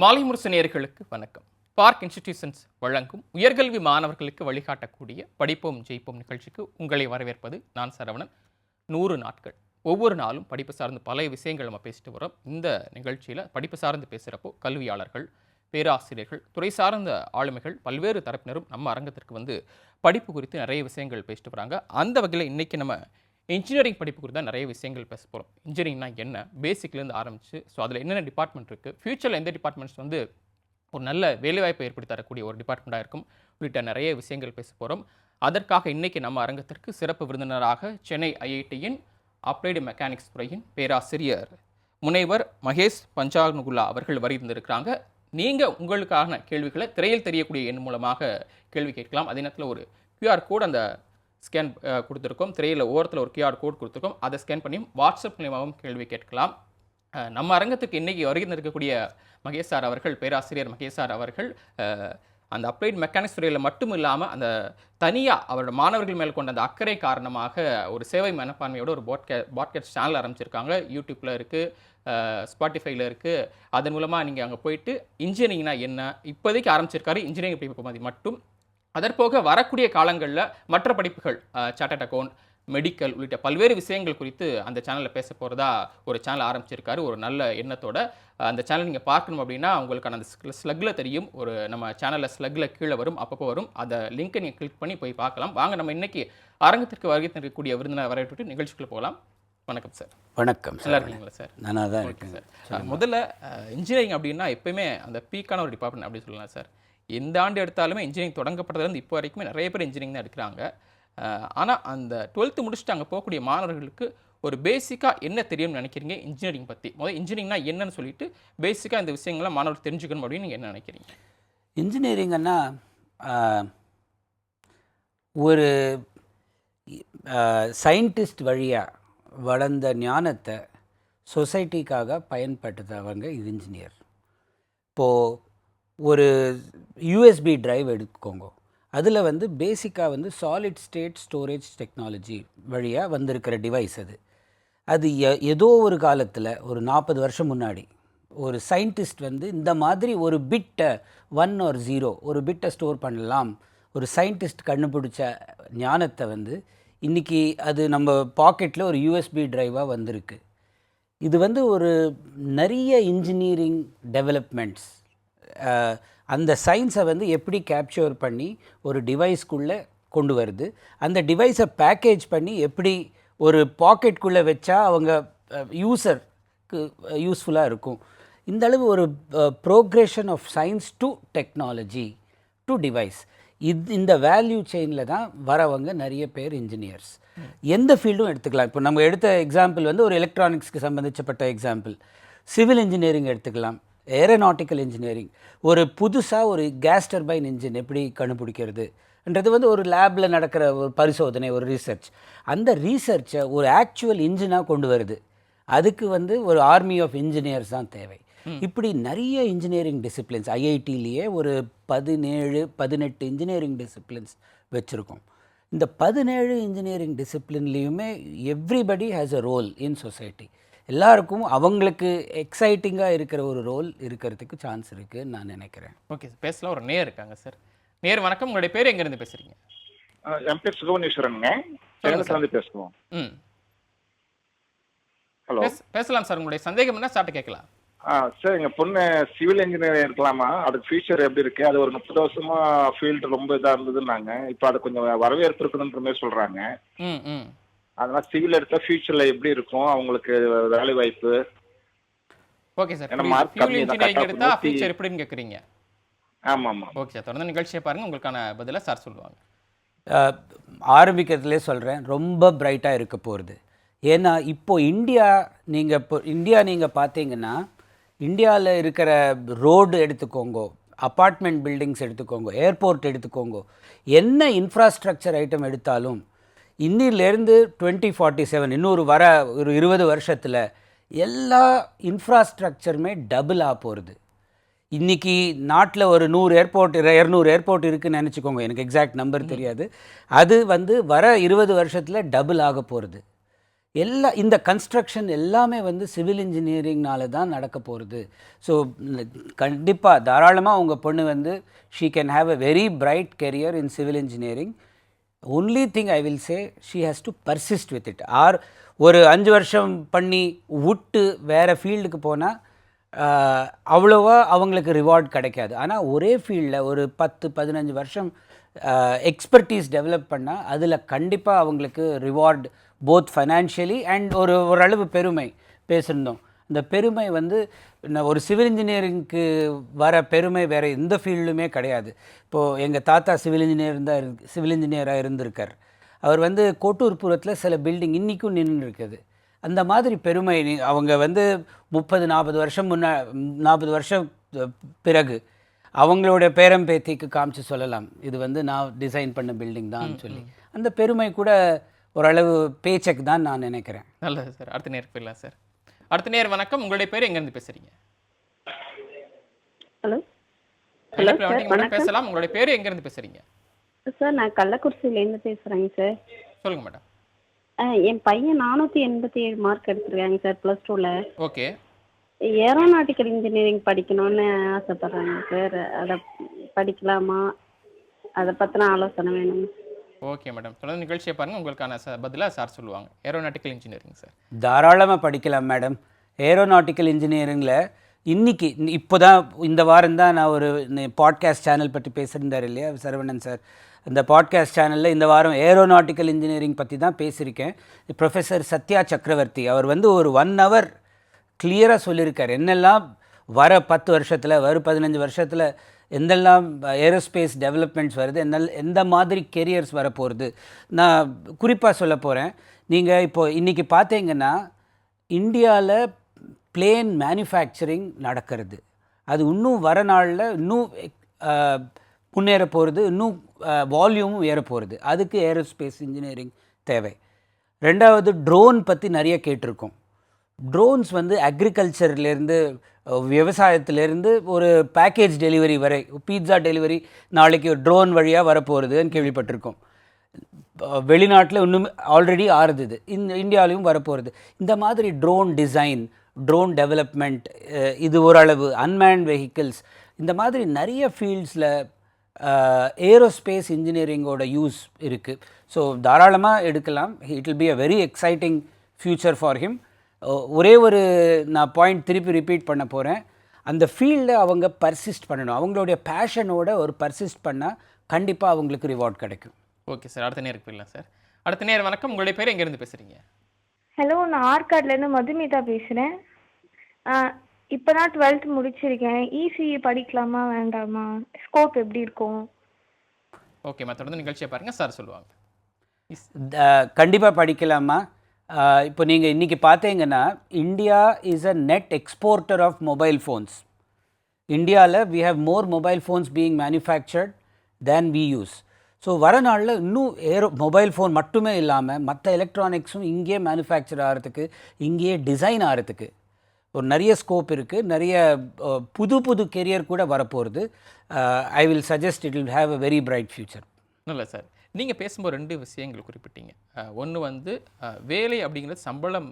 மாலை முரசு நேயர்களுக்கு வணக்கம். பார்க் இன்ஸ்டிடியூஷன்ஸ் வழங்கும் உயர்கல்வி மாணவர்களுக்கு வழிகாட்டக்கூடிய படிப்போம் ஜெயிப்போம் நிகழ்ச்சிக்கு உங்களை வரவேற்பது நான் சரவணன். 100 நாட்கள் ஒவ்வொரு நாளும் படிப்பு சார்ந்து பல விஷயங்கள் நம்ம பேசிட்டு வரோம். இந்த நிகழ்ச்சியில் படிப்பு சார்ந்து பேசுகிறப்போ கல்வியாளர்கள், பேராசிரியர்கள், துறை சார்ந்த ஆளுமைகள், பல்வேறு தரப்பினரும் நம்ம அரங்கத்திற்கு வந்து படிப்பு குறித்து நிறைய விஷயங்கள் பேசிட்டு வராங்க. அந்த வகையில் இன்றைக்கி நம்ம இன்ஜினியரிங் படிப்பு குறித்து தான் நிறைய விஷயங்கள் பேச போகிறோம். இன்ஜினியரிங்னா என்ன, பேசிக்லேருந்து ஆரம்பிச்சு அதில் என்னென்ன டிபார்ட்மெண்ட் இருக்குது, ஃப்யூச்சரில் எந்த டிபார்ட்மெண்ட்ஸ் வந்து ஒரு நல்ல வேலைவாய்ப்பை ஏற்படுத்தி தரக்கூடிய ஒரு டிபார்ட்மெண்ட்டாக இருக்கும் உள்ளிட்ட நிறைய விஷயங்கள் பேச போகிறோம். அதற்காக இன்றைக்கி நம்ம அரங்கத்திற்கு சிறப்பு விருந்தினராக சென்னை ஐஐடியின் அப்ளைடு மெக்கானிக்ஸ் துறையின் பேராசிரியர் முனைவர் மகேஷ் பஞ்சானுகுலா அவர்கள் வருகின்றிருக்கிறாங்க. நீங்கள் உங்களுக்கான கேள்விகளை திரையில் தெரியக்கூடிய எண் மூலமாக கேள்வி கேட்கலாம். அதே நேரத்தில் ஒரு கியூஆர் கோட் அந்த ஸ்கேன் கொடுத்துருக்கோம். திரையில் ஓரத்தில் ஒரு கியூஆர் கோட் கொடுத்துருக்கோம். அதை ஸ்கேன் பண்ணியும் வாட்ஸ்அப் மூலமாகவும் கேள்வி கேட்கலாம். நம்ம அரங்கத்துக்கு இன்றைக்கி வருகின்ற இருக்கக்கூடிய மகேஷ் சார் அவர்கள், பேராசிரியர் மகேஷ் சார் அவர்கள் அந்த அப்ளைட் மெக்கானிக்ஸ் துறையில் மட்டும் இல்லாமல் அந்த தனியாக அவரோட மாணவர்கள் மேல் கொண்ட அந்த அக்கறை காரணமாக ஒரு சேவை மனப்பான்மையோட ஒரு பாட்காஸ்ட் சேனல் ஆரம்பிச்சிருக்காங்க. யூடியூப்பில் இருக்குது, ஸ்பாட்டிஃபைல இருக்குது. அதன் மூலமாக நீங்கள் அங்கே போயிட்டு இன்ஜினியரிங்னா என்ன இப்போதைக்கு ஆரம்பிச்சிருக்காரு. இன்ஜினியரிங் படிப்பு மட்டும் அதற்போக வரக்கூடிய காலங்களில் மற்ற படிப்புகள், சார்ட்டர்ட் அக்கௌண்ட், மெடிக்கல் உள்ளிட்ட பல்வேறு விஷயங்கள் குறித்து அந்த சேனலில் பேச போகிறதா ஒரு சேனல் ஆரம்பிச்சிருக்காரு. ஒரு நல்ல எண்ணத்தோட அந்த சேனல் நீங்கள் பார்க்கணும் அப்படின்னா உங்களுக்கான அந்த ஸ்லக்கில் தெரியும். ஒரு நம்ம சேனலில் ஸ்லக்கில் கீழே வரும், அப்பப்போ வரும். அந்த லிங்க்கை நீங்கள் கிளிக் பண்ணி போய் பார்க்கலாம். வாங்க நம்ம இன்றைக்கி அரங்கத்திற்கு வருகை இருக்கக்கூடிய விருந்தினர் வரவேற்று நிகழ்ச்சிக்குள்ளே போகலாம். வணக்கம் சார். வணக்கம். நல்லா இருக்கீங்களா சார்? நல்லா தான் இருக்கேன் சார். முதல்ல இன்ஜினியரிங் அப்படின்னா எப்போயுமே அந்த பீக்கான ஒரு டிபார்ட்மெண்ட் அப்படின்னு சொல்லலாம் சார். எந்த ஆண்டு எடுத்தாலுமே இன்ஜினியரிங் தொடங்கப்பட்டதுலேருந்து இப்போ வரைக்குமே நிறைய பேர் இன்ஜினியரிங் தான் எடுக்கிறாங்க. ஆனால் அந்த 12th முடிச்சுட்டு அங்கே போகக்கூடிய மாணவர்களுக்கு ஒரு பேசிக்காக என்ன தெரியும்னு நினைக்கிறீங்க இன்ஜினியரிங் பற்றி? முதல் இன்ஜினியரிங்னா என்னன்னு சொல்லிட்டு பேசிக்காக இந்த விஷயங்கள்லாம் மாணவர்கள் தெரிஞ்சுக்கணும் அப்படின்னு நீங்கள் என்ன நினைக்கிறீங்க? இன்ஜினியரிங்கன்னா ஒரு சயின்டிஸ்ட் வழியாக வளர்ந்த ஞானத்தை சொசைட்டிக்காக பயன்படுத்துகிறவங்க இது இன்ஜினியர். இப்போது ஒரு யூஎஸ்பி டிரைவ் எடுத்துக்கோங்க. அதில் வந்து பேசிக்காக வந்து சாலிட் ஸ்டேட் ஸ்டோரேஜ் டெக்னாலஜி வழியாக வந்திருக்கிற டிவைஸ் அது ஏதோ ஒரு காலத்தில் ஒரு 40 வருஷம் முன்னாடி ஒரு சயின்டிஸ்ட் வந்து இந்த மாதிரி ஒரு பிட்டை 1 or 0 ஒரு பிட்டை ஸ்டோர் பண்ணலாம் ஒரு சயின்டிஸ்ட் கண்டுபிடிச்ச ஞானத்தை வந்து இன்றைக்கி அது நம்ம பாக்கெட்டில் ஒரு யூஎஸ்பி டிரைவாக வந்திருக்கு. இது வந்து ஒரு நிறைய இன்ஜினியரிங் டெவலப்மெண்ட்ஸ் அந்த சயின்ஸை வந்து எப்படி கேப்சர் பண்ணி ஒரு டிவைஸ்க்குள்ளே கொண்டு வருது, அந்த டிவைஸை பேக்கேஜ் பண்ணி எப்படி ஒரு பாக்கெட்குள்ளே வச்சா அவங்க யூஸருக்கு யூஸ்ஃபுல்லாக இருக்கும். இந்தளவு ஒரு progression of science to technology to device. இந்த வேல்யூ செயினில் தான் வரவங்க நிறைய பேர் இன்ஜினியர்ஸ். எந்த ஃபீல்டும் எடுத்துக்கலாம். இப்போ நம்ம எடுத்த எக்ஸாம்பிள் வந்து ஒரு எலக்ட்ரானிக்ஸ்க்கு சம்மந்தப்பட்ட எக்ஸாம்பிள். சிவில் இன்ஜினியரிங் எடுத்துக்கலாம், ஏரோநாட்டிக்கல் இன்ஜினியரிங். ஒரு புதுசாக ஒரு கேஸ் டர்பைன் இன்ஜின் எப்படி கண்டுபிடிக்கிறதுன்றது வந்து ஒரு லேபில் நடக்கிற ஒரு பரிசோதனை, ஒரு ரீசர்ச். அந்த ரீசர்ச்சை ஒரு ஆக்சுவல் இன்ஜினாக கொண்டு வருது. அதுக்கு வந்து ஒரு ஆர்மி ஆஃப் இன்ஜினியர்ஸ் தான் தேவை. இப்படி நிறைய இன்ஜினியரிங் டிசிப்ளின்ஸ் ஐஐடிலேயே ஒரு 17-18 இன்ஜினியரிங் டிசிப்ளின்ஸ் வச்சுருக்கோம். இந்த 17 இன்ஜினியரிங் டிசிப்ளின்லேயுமே everybody has a role in society. எல்லாருக்கும் அவங்களுக்கு எக்ஸைட்டிங்காக இருக்கிற ஒரு ரோல் இருக்கிறதுக்கு சான்ஸ் இருக்குன்னு நான் நினைக்கிறேன். ஓகே சார், பேசலாம். ஒரு நேர் இருக்காங்க சார். நேர் வணக்கம். உங்களுடைய பேர் எங்கேருந்து பேசுகிறீங்க? என் பேர் சுகவனீஸ்வரனுங்க. சேலத்துலேருந்து பேசுவோம். ஹலோ, பேசலாம் சார். உங்களுடைய சந்தேகம் என்ன சாப்பிட்டு கேட்கலாம். சார் எங்கள் பொண்ணு சிவில் இன்ஜினியர் இருக்கலாமா? அதுக்கு ஃபியூச்சர் எப்படி இருக்குது? அது ஒரு 30 வருஷமா ஃபீல்டு ரொம்ப இதாக இருந்ததுன்னாங்க. இப்போ அது கொஞ்சம் வரவேற்பு இருக்குதுன்ற மாதிரி சொல்கிறாங்க. அதனால் சிவில் எடுத்தால் ஃபியூச்சரில் எப்படி இருக்கும் அவங்களுக்கு வேலை வாய்ப்பு? Okay sir. மார்க் கம்மி எடுத்தா ஃபியூச்சர் எப்படின்னு கேட்குறீங்க? ஆமாம். ஓகே சார், தொடர்ந்து நிகழ்ச்சியை பாருங்கள். உங்களுக்கான பதிலை சார் சொல்லுவாங்க. ஆரம்பிக்கிறதுலே சொல்கிறேன், ரொம்ப பிரைட்டாக இருக்க போகிறது. ஏன்னா இப்போது இந்தியா நீங்கள் பார்த்தீங்கன்னா இந்தியாவில் இருக்கிற ரோடு எடுத்துக்கோங்க, அப்பார்ட்மெண்ட் பில்டிங்ஸ் எடுத்துக்கோங்க, ஏர்போர்ட் எடுத்துக்கோங்க, என்ன இன்ஃப்ராஸ்ட்ரக்சர் ஐட்டம் எடுத்தாலும் இன்னிலேருந்து 2047 இன்னொரு ஒரு 20 வருஷத்தில் எல்லா இன்ஃப்ராஸ்ட்ரக்சருமே டபுள் ஆக போகிறது. இன்றைக்கி நாட்டில் ஒரு 100 ஏர்போர்ட் 200 ஏர்போர்ட் இருக்குதுன்னு நினச்சிக்கோங்க, எனக்கு எக்ஸாக்ட் நம்பர் தெரியாது. அது வந்து வர 20 வருஷத்தில் டபுள் ஆக போகிறது. இந்த கன்ஸ்ட்ரக்ஷன் எல்லாமே வந்து சிவில் இன்ஜினியரிங்னால தான் நடக்க போகிறது. ஸோ கண்டிப்பாக தாராளமாக உங்கள் பொண்ணு வந்து she can have a very bright career in civil engineering. Only thing I will say she has to persist with it. ஒரு 5 வருஷம் பண்ணி விட்டு வேறு ஃபீல்டுக்கு போனால் அவ்வளோவா அவங்களுக்கு ரிவார்ட் கிடைக்காது. ஆனால் ஒரே ஃபீல்டில் ஒரு 10-15 வருஷம் எக்ஸ்பர்டீஸ் டெவலப் பண்ணால் அதில் கண்டிப்பாக அவங்களுக்கு ரிவார்ட் போத் ஃபைனான்ஷியலி அண்ட் ஓரளவு பெருமை பேசியிருந்தோம். இந்த பெருமை வந்து ஒரு சிவில் இன்ஜினியரிங்க்கு வர பெருமை வேறு எந்த ஃபீல்டுமே கிடையாது. இப்போது எங்கள் தாத்தா சிவில் இன்ஜினியராக இருந்திருக்கார். அவர் வந்து கோட்டூர்புரத்தில் சில பில்டிங் இன்றைக்கும் நின்று இருக்குது. அந்த மாதிரி பெருமை அவங்க வந்து 30-40 வருஷம் 40 வருஷம் பிறகு அவங்களோட பேரம்பேத்திக்கு காமிச்சு சொல்லலாம், இது வந்து நான் டிசைன் பண்ண பில்டிங் தான் சொல்லி. அந்த பெருமை கூட ஓரளவு பேச்சக் தான் நான் நினைக்கிறேன். நல்லது சார். அடுத்த நேரம் போயிடலாம் சார். அடுத்த நேரம் வணக்கம். உங்களுடைய பேர் எங்கேருந்து பேசுகிறீங்க? ஹலோ ஹலோ சார், மேடம் பேசலாம். உங்களுடைய பேர் எங்கேருந்து பேசுகிறீங்க? சார் நான் கள்ளக்குறிச்சியிலேருந்து பேசுகிறேங்க சார். சொல்லுங்கள் மேடம். என் பையன் 487 மார்க் எடுத்திருக்காங்க சார் +2ல். ஓகே. ஏரோநாட்டிக்கல் இன்ஜினியரிங் படிக்கணும்னு ஆசைப்பட்றாங்க சார். அதை படிக்கலாமா? அதை பற்றின ஆலோசனை வேணும். ஓகே மேடம், தொடர்ந்து நிகழ்ச்சியை பாருங்கள், உங்களுக்கான பதிலாக சார் சொல்லுவாங்க. ஏரோநாட்டிக்கல் இன்ஜினியரிங் சார் தாராளமாக படிக்கலாம் மேடம். ஏரோநாட்டிக்கல் இன்ஜினியரிங்கில் இன்றைக்கி இப்போ தான் இந்த வாரம் தான் நான் ஒரு பாட்காஸ்ட் சேனல் பற்றி பேசியிருந்தார் இல்லையா சரவணன் சார். அந்த பாட்காஸ்ட் சேனலில் இந்த வாரம் ஏரோநாட்டிக்கல் இன்ஜினியரிங் பற்றி தான் பேசியிருக்கேன். ப்ரொஃபஸர் சத்யா சக்கரவர்த்தி அவர் வந்து ஒரு 1 hour கிளியராக சொல்லியிருக்கார். என்னெல்லாம் வர 10 வருஷத்தில், வர 15 வருஷத்தில் எந்தெல்லாம் ஏரோஸ்பேஸ் டெவலப்மெண்ட்ஸ் வருது, எந்த மாதிரி கெரியர்ஸ் வரப்போகிறது. நான் குறிப்பாக சொல்ல போகிறேன். நீங்கள் இப்போது இன்றைக்கி பார்த்தீங்கன்னா இந்தியாவில் பிளேன் மேனுஃபேக்சரிங் நடக்கிறது. அது இன்னும் வர நாளில் இன்னும் முன்னேற போகிறது, இன்னும் வால்யூமும் ஏற போகிறது. அதுக்கு ஏரோஸ்பேஸ் இன்ஜினியரிங் தேவை. ரெண்டாவது ட்ரோன் பற்றி நிறைய கேட்டிருக்கோம். ட்ரோன்ஸ் வந்து அக்ரிகல்ச்சர்லேருந்து விவசாயத்திலேருந்து ஒரு பேக்கேஜ் டெலிவரி வரை, பீட்சா டெலிவரி நாளைக்கு ஒரு ட்ரோன் வழியாக வரப்போகிறதுன்னு கேள்விப்பட்டிருக்கோம். வெளிநாட்டில் இன்னும் ஆல்ரெடி ஆறுது, இந்தியாவிலையும் வரப்போகிறது. இந்த மாதிரி ட்ரோன் டிசைன், ட்ரோன் டெவலப்மெண்ட், இது ஓரளவு அன்மேன்ட் வெஹிக்கிள்ஸ், இந்த மாதிரி நிறைய ஃபீல்ட்ஸில் ஏரோஸ்பேஸ் இன்ஜினியரிங்கோட யூஸ் இருக்குது. ஸோ தாராளமாக எடுக்கலாம். It will be a very exciting future for him. ஒரே ஒரு நான் பாயிண்ட் திருப்பி ரிப்பீட் பண்ண போகிறேன். அந்த ஃபீல்டில் அவங்க பர்சிஸ்ட் பண்ணணும். அவங்களுடைய பேஷனோட ஒரு பர்சிஸ்ட் பண்ணால் கண்டிப்பாக அவங்களுக்கு ரிவார்ட் கிடைக்கும். ஓகே சார், அடுத்த நேருக்கு போயிடலாம் சார். அடுத்த நேரம் வணக்கம். உங்களுடைய பேர் எங்கேருந்து பேசுகிறீங்க? ஹலோ, நான் ஆற்காட்லேருந்து மதுமிதா பேசுகிறேன். இப்போ தான் 12th முடிச்சிருக்கேன். இசிஇ படிக்கலாமா வேண்டாமா? ஸ்கோப் எப்படி இருக்கும்? ஓகேம்மா, தொடர்ந்து நிகழ்ச்சியை பாருங்கள், சார் சொல்லுவாங்க. கண்டிப்பாக படிக்கலாமா. இப்போ நீங்கள் இன்றைக்கி பார்த்தீங்கன்னா India is a net exporter of mobile phones. இந்தியாவில் we have more mobile phones being manufactured than we use. So வர நாளில் இன்னும் மொபைல் ஃபோன் மட்டுமே இல்லாமல் மற்ற எலக்ட்ரானிக்ஸும் இங்கேயே மேனுஃபேக்சர் ஆகிறதுக்கு, இங்கேயே டிசைன் ஆகிறதுக்கு ஒரு நிறைய ஸ்கோப் இருக்குது. நிறைய புது கெரியர் கூட வரப்போகிறது. I will suggest it will have a very bright future. நல்ல சார், நீங்கள் பேசும்போது 2 விஷயங்கள் குறிப்பிட்டீங்க. ஒன்று வந்து வேலை அப்படிங்கிறது சம்பளம்,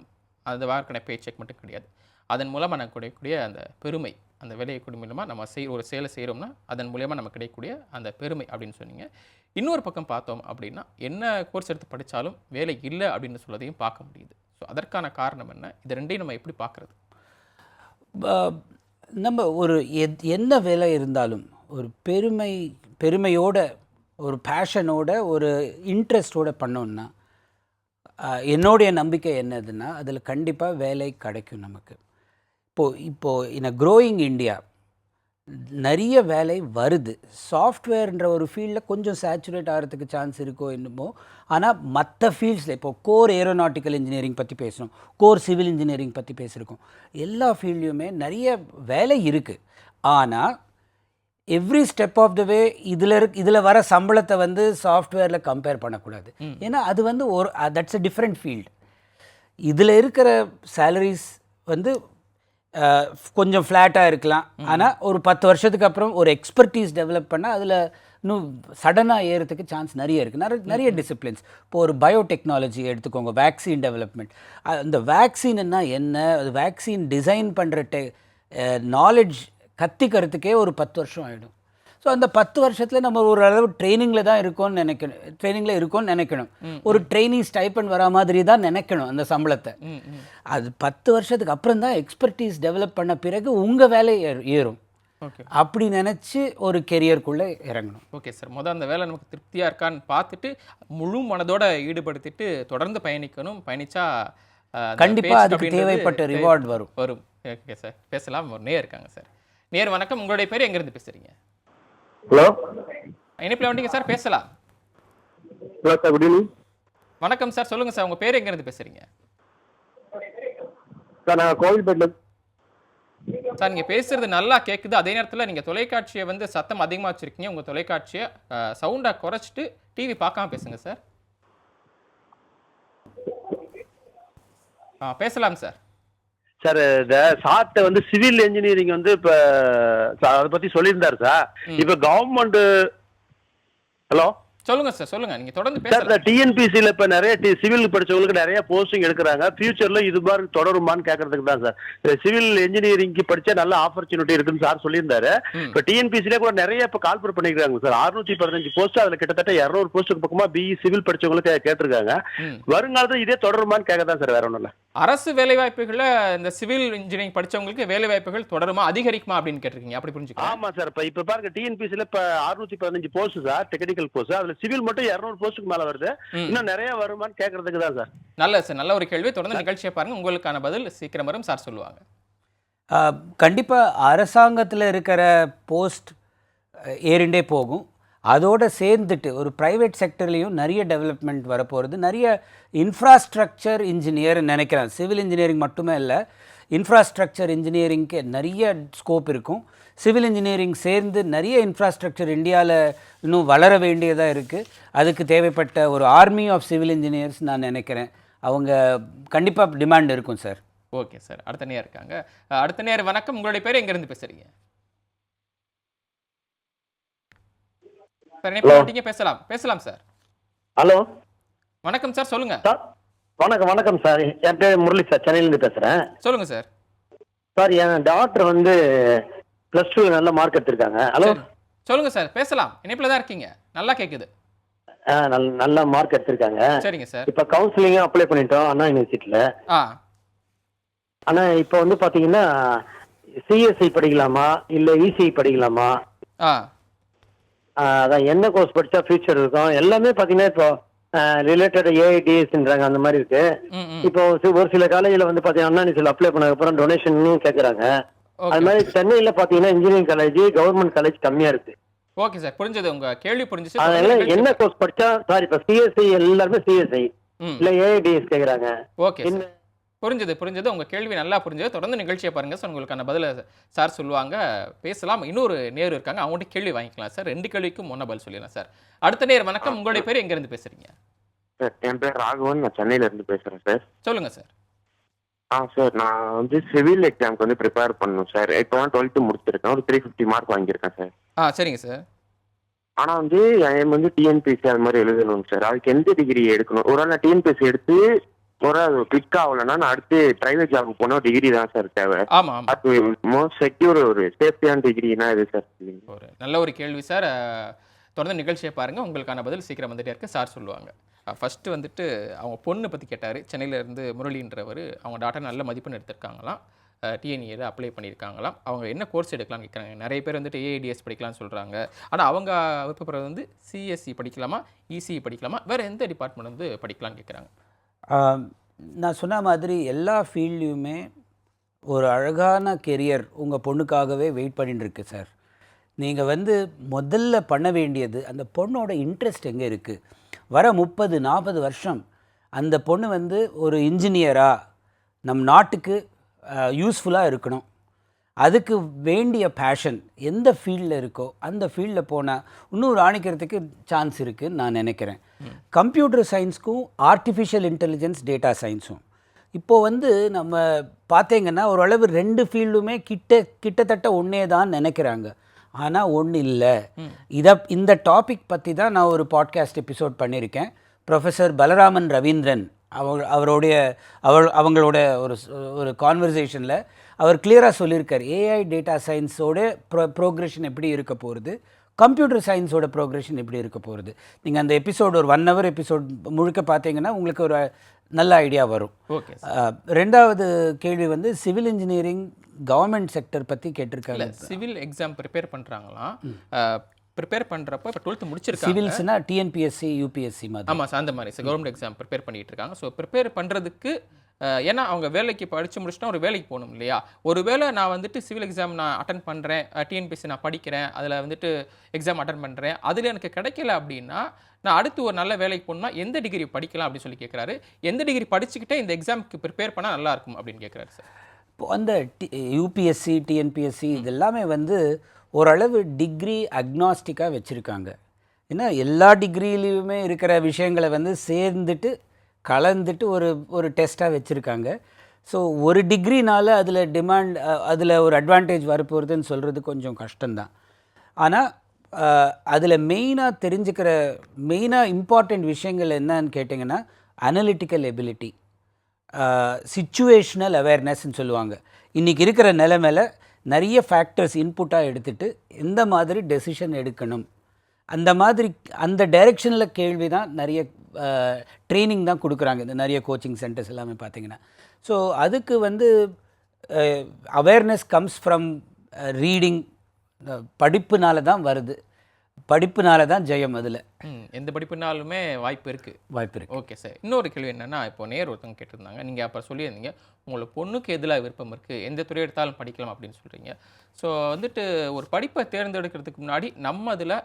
அந்த வார்க்கணை பேச்செக் மட்டும் கிடையாது. அதன் மூலமாக நமக்கு கிடைக்கக்கூடிய அந்த பெருமை, அந்த வேலையை மூலமாக நம்ம ஒரு செயலை செய்கிறோம்னா அதன் மூலமாக நமக்கு கிடைக்கக்கூடிய அந்த பெருமை அப்படின்னு சொன்னீங்க. இன்னொரு பக்கம் பார்த்தோம் அப்படின்னா என்ன கோர்ஸ் எடுத்து படித்தாலும் வேலை இல்லை அப்படின்னு சொல்லதையும் பார்க்க முடியுது. ஸோ அதற்கான காரணம் என்ன? இது ரெண்டையும் நம்ம எப்படி பார்க்குறது? நம்ம ஒரு என்ன வேலை இருந்தாலும் ஒரு பெருமையோட, ஒரு பேஷனோட, ஒரு இன்ட்ரெஸ்டோட பண்ணோன்னா என்னுடைய நம்பிக்கை என்னதுன்னா அதில் கண்டிப்பாக வேலை கிடைக்கும் நமக்கு. இப்போது இன் அ க்ரோயிங் இந்தியா நிறைய வேலை வருது. சாஃப்ட்வேர்ன்ற ஒரு ஃபீல்டில் கொஞ்சம் சேச்சுரேட் ஆகிறதுக்கு சான்ஸ் இருக்கோ என்னமோ. ஆனால் மற்ற ஃபீல்ட்ஸில் இப்போது கோர் ஏரோநாட்டிக்கல் இன்ஜினியரிங் பற்றி பேசணும், கோர் சிவில் இன்ஜினியரிங் பற்றி பேசியிருக்கோம். எல்லா ஃபீல்ட்லேயுமே நிறைய வேலை இருக்குது. ஆனால் எவ்ரி ஸ்டெப் ஆஃப் த வே இதில் வர சம்பளத்தை வந்து சாஃப்ட்வேரில் கம்பேர் பண்ணக்கூடாது. ஏன்னா அது வந்து தட்ஸ் அ டிஃப்ரெண்ட் ஃபீல்டு. இதில் இருக்கிற சேலரிஸ் வந்து கொஞ்சம் ஃப்ளாட்டாக இருக்கலாம். ஆனால் ஒரு 10 வருஷத்துக்கு அப்புறம் ஒரு எக்ஸ்பர்டீஸ் டெவலப் பண்ணால் அதில் இன்னும் சடனாக ஏறதுக்கு சான்ஸ் நிறைய இருக்குது. நிறைய டிசிப்ளின்ஸ். இப்போ ஒரு பயோடெக்னாலஜி எடுத்துக்கோங்க, வேக்சின் டெவலப்மெண்ட். அந்த வேக்சின்னா என்ன, அது வேக்சின் டிசைன் பண்ணுற நாலேஜ் கற்றுக்கிறதுக்கே ஒரு 10 வருஷம் ஆகிடும். ஸோ அந்த 10 வருஷத்தில் நம்ம ஒரு அளவு ட்ரைனிங்கில் தான் இருக்கோம்னு நினைக்கணும். ஒரு ட்ரைனிங் ஸ்டைப்பண்ட் வரா மாதிரி தான் நினைக்கணும் அந்த சம்பளத்தை. அது 10 வருஷத்துக்கு அப்புறம் தான் எக்ஸ்பர்டீஸ் டெவலப் பண்ண பிறகு உங்கள் வேலை ஏறும். அப்படி நினச்சி ஒரு கெரியருக்குள்ளே இறங்கணும். ஓகே சார், அந்த வேலை நமக்கு திருப்தியாக இருக்கான்னு பார்த்துட்டு முழு மனதோட ஈடுபடுத்திட்டு தொடர்ந்து பயணிக்கணும். பயணிச்சா கண்டிப்பாக அதுக்கு தேவைப்பட்ட ரிவார்டு வரும். ஓகே சார், பேசலாம். ஒரு நேர் இருக்காங்க சார். நேர் வணக்கம், உங்களுடைய பேர் எங்கேருந்து பேசுகிறீங்க? ஹலோ, இணைப்பில் வந்துட்டீங்க சார், பேசலாம். Hello sir, good evening. வணக்கம் சார், சொல்லுங்கள் சார், உங்கள் பேர் எங்கேருந்து பேசுகிறீங்க? சார் நான் கோவில்பேட்டில். சார் நீங்கள் பேசுகிறது நல்லா கேட்குது. அதே நேரத்தில் நீங்கள் தொலைக்காட்சியை சத்தம் அதிகமாக வச்சுருக்கீங்க. உங்கள் தொலைக்காட்சியை சவுண்டாக குறைச்சிட்டு டிவி பார்க்காம பேசுங்க சார். பேசலாம் சார். சார் இந்த சார்ட்ட சிவில் இன்ஜினியரிங் இப்போ அதை பற்றி சொல்லியிருந்தார் சார். இப்போ கவர்மெண்ட். ஹலோ, சொல்லுங்க சார், சொல்லுங்க, நீங்க தொடர்ந்து சார். பேசலாம். இந்த டிஎன்பிசியில் இப்போ நிறைய சிவில் படிச்சவங்களுக்கு நிறைய போஸ்டிங் எடுக்கிறாங்க. ஃபியூச்சர்ல இது மாதிரி தொடருமான்னு கேட்கறதுக்கு தான் சார். சிவில் இன்ஜினியரிங்க்கு படிச்சா நல்ல ஆப்பர்ச்சுனிட்டி இருக்குன்னு சார் சொல்லியிருந்தாரு. இப்போ டிஎன்பிசியில கூட நிறைய இப்போ கால்பர் பண்ணிக்கிறாங்க சார். 615 போஸ்ட், அதுல கிட்டத்தட்ட 200 போஸ்ட்டுக்கு பக்கமா பிஇ சிவில் படிச்சவங்களுக்கு கேட்டிருக்காங்க. வருங்காலத்தில் இதே தொடருமான்னு கேட்க தான் சார், வேற ஒன்றும் இல்லை. அரசு வேலைவாய்ப்புகளை இந்த சிவில் இன்ஜினியரிங் படிச்சவங்களுக்கு வேலைவாய்ப்புகள் தொடருமா, அதிகரிக்குமா அப்படின்னு கேட்டிருக்கீங்க. அப்படி புரிஞ்சுக்கலாம். ஆமா சார். இப்போ பாருங்க, டிஎன்பிசியில் இப்போ 615 போஸ்ட் சார், டெக்னிக்கல் போஸ்ட். அதுல சிவில் மட்டும் 200 போஸ்ட்டுக்கு மேல வருது. இன்னும் நிறைய வருமான்னு கேட்கறதுக்கு தான் சார். நல்ல சார், நல்ல ஒரு கேள்வி. தொடர்ந்து நிகழ்ச்சியை பாருங்க, உங்களுக்கான பதில் சீக்கிரம் வரும் சார் சொல்லுவாங்க. கண்டிப்பாக அரசாங்கத்தில் இருக்கிற போஸ்ட் ஏறிண்டே போகும். அதோடு சேர்ந்துட்டு ஒரு ப்ரைவேட் செக்டர்லேயும் நிறைய டெவலப்மெண்ட் வரப்போகிறது. நிறைய இன்ஃப்ராஸ்ட்ரக்சர் இன்ஜினியர் நினைக்கிறேன். சிவில் இன்ஜினியரிங் மட்டுமே இல்லை, இன்ஃப்ராஸ்ட்ரக்சர் இன்ஜினியரிங்க்கு நிறைய ஸ்கோப் இருக்கும். சிவில் இன்ஜினியரிங் சேர்ந்து நிறைய இன்ஃப்ராஸ்ட்ரக்சர் இந்தியாவில் இன்னும் வளர வேண்டியதாக இருக்குது. அதுக்கு தேவைப்பட்ட ஒரு ஆர்மி ஆஃப் சிவில் இன்ஜினியர்ஸ் நான் நினைக்கிறேன். அவங்க கண்டிப்பாக டிமாண்ட் இருக்கும் சார். ஓகே சார், அடுத்த நேரம் இருக்காங்க. அடுத்த நேரம் வணக்கம், உங்களுடைய பேர் எங்கேருந்து பேசுகிறீங்க? பேசலாம் சார். ஹலோ, வணக்கம் சார், சொல்லுங்க சார். வணக்கம் சார். என் பேர் முரளி சார், சென்னையிலேருந்து பேசுகிறேன். சொல்லுங்க சார். சார், என் டாக்டர் +2 நல்ல மார்க் எடுத்திருக்காங்க. ஹலோ, சொல்லுங்க சார், பேசலாம். இணைப்பில் தான் இருக்கீங்க, நல்லா கேட்குது. நல்ல மார்க் எடுத்திருக்காங்க. சரிங்க சார். இப்போ கவுன்சிலிங்கும் அப்ளை பண்ணிட்டோம் அண்ணா யூனிவர்சிட்டியில். ஆனால் இப்போ பார்த்தீங்கன்னா சிஎஸ்சி படிக்கலாமா இல்லை இசிஐ படிக்கலாமா? அதான் என்ன கோர்ஸ் படித்தா ஃபியூச்சர் இருக்கும்? எல்லாமே பார்த்தீங்கன்னா இப்போ ரிலேட்டட் ஏஐடிஎஸ்ன்றாங்க, அந்த மாதிரி இருக்கு. இப்போ ஒரு சில காலேஜில் பார்த்தீங்கன்னா அண்ணா யூனிவர்சிட்டியில் அப்ளை பண்ணதுக்கப்புறம் டொனேஷன் கேட்குறாங்க. அது மாதிரி சென்னையில் பார்த்தீங்கன்னா இன்ஜினியரிங் காலேஜ், கவர்மெண்ட் காலேஜ் கம்மியாக இருக்கு. ஓகே சார், புரிஞ்சது, உங்க கேள்வி புரிஞ்சுச்சு. அதனால என்ன கோர்ஸ் படிச்சா சார்? இப்போ சிஎஸ்ஐ எல்லாருமே சிஎஸ்ஐ இல்ல ஏஐடிஎஸ் கேக்குறாங்க. ஓகே, புரிஞ்சது, உங்க கேள்வி நல்லா புரிஞ்சது. தொடர்ந்து நிகழ்ச்சியை பாருங்க சார், உங்களுக்கான பதில சார் சொல்லுவாங்க. பேசலாம். இன்னொரு நேர் இருக்காங்க, அவங்ககிட்ட கேள்வி வாங்கிக்கலாம் சார். 2 கேள்விக்கும் முன்ன பதில் சொல்லிடலாம் சார். அடுத்த நேர் வணக்கம், உங்களுடைய பேர் எங்க இருந்து பேசுறீங்க? சார், என் பேர் ராகவன், நான் சென்னையில இருந்து பேசுறேன் சார். சொல்லுங்க சார். சார், நான் சிவில் எக்ஸாம்க்கு ப்ரிப்பேர் பண்ணணும் சார். இப்போ 12th முடிச்சிருக்கேன். ஒரு 350 மார்க் வாங்கியிருக்கேன் சார். சரிங்க சார். ஆனா என் டிஎன்பிசி அது மாதிரி எழுதணும் சார். அதுக்கு எந்த டிகிரி எடுக்கணும்? ஒரு நான் டிஎன்பிசி எடுத்து ஒரு கிளிக் ஆகலைன்னா நான் அடுத்து பிரைவேட் ஜாப் போனால் டிகிரி தான் சார் தேவை. அது மோஸ்ட் செக்யூர் ஒரு சேஃப்டியான டிகிரினா இது சார். ஒரு நல்ல ஒரு கேள்வி சார். தொடர்ந்து நிகழ்ச்சியை பாருங்க, உங்களுக்கான பதில் சீக்கிரம் வந்துட்டே இருக்கு சார் சொல்லுவாங்க. ஃபஸ்ட்டு அவங்க பொண்ணு பற்றி கேட்டார். சென்னையிலேருந்து முரளின்றவர். அவங்க டாக்டர் நல்ல மதிப்பெண் எடுத்திருக்காங்களாம். டிஎன்இயில் அப்ளை பண்ணியிருக்காங்களாம். அவங்க என்ன கோர்ஸ் எடுக்கலாம்னு கேட்குறாங்க. நிறைய பேர் ஏஐடிஎஸ் படிக்கலாம்னு சொல்கிறாங்க. ஆனால் அவங்க விருப்பப்படுறது சிஎஸ்சி படிக்கலாமா, இசிஇ படிக்கலாமா, வேறு எந்த டிபார்ட்மெண்ட் படிக்கலாம்னு கேட்குறாங்க. நான் சொன்ன மாதிரி எல்லா ஃபீல்ட்லேயுமே ஒரு அழகான கெரியர் உங்கள் பொண்ணுக்காகவே வெயிட் பண்ணிட்டு இருக்கு சார். நீங்கள் முதல்ல பண்ண வேண்டியது அந்த பொண்ணோட இன்ட்ரெஸ்ட் எங்கே இருக்குது. வர 30-40 வருஷம் அந்த பொண்ணு ஒரு இன்ஜினியராக நம் நாட்டுக்கு யூஸ்ஃபுல்லாக இருக்கணும். அதுக்கு வேண்டிய பேஷன் எந்த ஃபீல்டில் இருக்கோ அந்த ஃபீல்டில் போனால் இன்னும் ராணிக்கிறதுக்கு சான்ஸ் இருக்குதுன்னு நான் நினைக்கிறேன். கம்ப்யூட்டர் சயின்ஸ்க்கும் ஆர்டிஃபிஷியல் இன்டெலிஜென்ஸ், டேட்டா சயின்ஸும் இப்போது நம்ம பார்த்தீங்கன்னா ஓரளவு 2 ஃபீல்டுமே கிட்டத்தட்ட ஒன்றே தான் நினைக்கிறாங்க. ஆனால் ஒன்று இல்லை. இந்த டாபிக் பற்றி தான் நான் ஒரு பாட்காஸ்ட் எபிசோட் பண்ணியிருக்கேன். ப்ரொஃபஸர் பலராமன் ரவீந்திரன் அவங்களோட ஒரு கான்வர்சேஷனில் அவர் கிளியராக சொல்லியிருக்கார், ஏஐ டேட்டா சயின்ஸோட ப்ரோக்ரெஷன் எப்படி இருக்க போகிறது, கம்ப்யூட்டர் சயின்ஸோட ப்ரோக்ரெஷன் எப்படி இருக்க போகிறது. நீங்கள் அந்த எபிசோடு ஒரு 1 hour எபிசோட் முழுக்க பார்த்தீங்கன்னா உங்களுக்கு ஒரு நல்ல ஐடியா வரும். ஓகே. ரெண்டாவது கேள்வி வந்து சிவில் இன்ஜினியரிங் கவர்மெண்ட் செக்டர் பற்றி கேட்டிருக்காங்க. சிவில் எக்ஸாம் ப்ரிப்பேர் பண்ணுறாங்களாம். ப்ரிப்பேர் பண்ணுறப்போ இப்போ 12th முடிச்சிருக்காங்க. சிவில்ஸ்னா டிஎன்பிஎஸ்சி யூபிஎஸ்சி மாதிரி. ஆமாம் சார், அந்த மாதிரி கவர்மெண்ட் எக்ஸாம் ப்ரிப்பேர் பண்ணிகிட்டு இருக்காங்க. ஸோ ப்ரிப்பேர் பண்ணுறதுக்கு ஏன்னா அவங்க வேலைக்கு படித்து முடிச்சுட்டா ஒரு வேலைக்கு போகணும் இல்லையா. ஒரு வேளை நான் வந்துட்டு சிவில் எக்ஸாம் நான் அட்டன் பண்ணுறேன், டிஎன்பிஎஸ்சி நான் படிக்கிறேன், அதில் வந்துட்டு எக்ஸாம் அட்டன் பண்ணுறேன், அதில் எனக்கு கிடைக்கல அப்படின்னா நான் அடுத்து ஒரு நல்ல வேலைக்கு போகணும்னா எந்த டிகிரி படிக்கலாம் அப்படின்னு சொல்லி கேட்குறாரு. எந்த டிகிரி படிச்சுக்கிட்டே இந்த எக்ஸாமுக்கு ப்ரிப்பேர் பண்ணால் நல்லாயிருக்கும் அப்படின்னு கேட்குறாரு சார். இப்போ அந்த யூபிஎஸ்சி டிஎன்பிஎஸ்சி இது எல்லாமே வந்து ஓரளவு டிகிரி அக்னாஸ்டிக்காக வச்சுருக்காங்க. ஏன்னா எல்லா டிகிரிலையுமே இருக்கிற விஷயங்களை வந்து சேர்ந்துட்டு கலந்துட்டு ஒரு டெஸ்ட்டாக வச்சுருக்காங்க. ஸோ ஒரு டிகிரினால் அதில் ஒரு அட்வான்டேஜ் வரப்போகிறதுன்னு சொல்கிறது கொஞ்சம் கஷ்டம்தான். ஆனால் அதில் மெயினாக இம்பார்ட்டண்ட் விஷயங்கள் என்னன்னு கேட்டிங்கன்னா அனலிட்டிக்கல் எபிலிட்டி, சிச்சுவேஷ்னல் அவேர்னஸ்ன்னு சொல்லுவாங்க. இன்றைக்கி இருக்கிற நிலைமையில் நிறைய ஃபேக்டர்ஸ் இன்புட்டாக எடுத்துகிட்டு எந்த மாதிரி டெசிஷன் எடுக்கணும், அந்த டைரெக்ஷனில் கேள்வி தான் நிறைய ட்ரைனிங் தான் கொடுக்குறாங்க இந்த நிறைய கோச்சிங் சென்டர்ஸ் எல்லாமே பார்த்தீங்கன்னா. ஸோ அதுக்கு வந்து அவேர்னஸ் கம்ஸ் ஃப்ரம் ரீடிங், படிப்புனால தான் வருது, படிப்புனால தான் ஜெயம். அதில் எந்த படிப்புனாலுமே வாய்ப்பு இருக்குது. Okay sir. இன்னொரு கேள்வி என்னென்னா, இப்போ ஒருத்தவங்க கேட்டிருந்தாங்க, நீங்கள் அப்போ சொல்லியிருந்தீங்க உங்களுக்கு பொண்ணுக்கு எதில் விருப்பம் இருக்குது, எந்த துறை எடுத்தாலும் படிக்கலாம் அப்படின்னு சொல்கிறீங்க. ஸோ வந்துட்டு ஒரு படிப்பை தேர்ந்தெடுக்கிறதுக்கு முன்னாடி நம்ம அதில்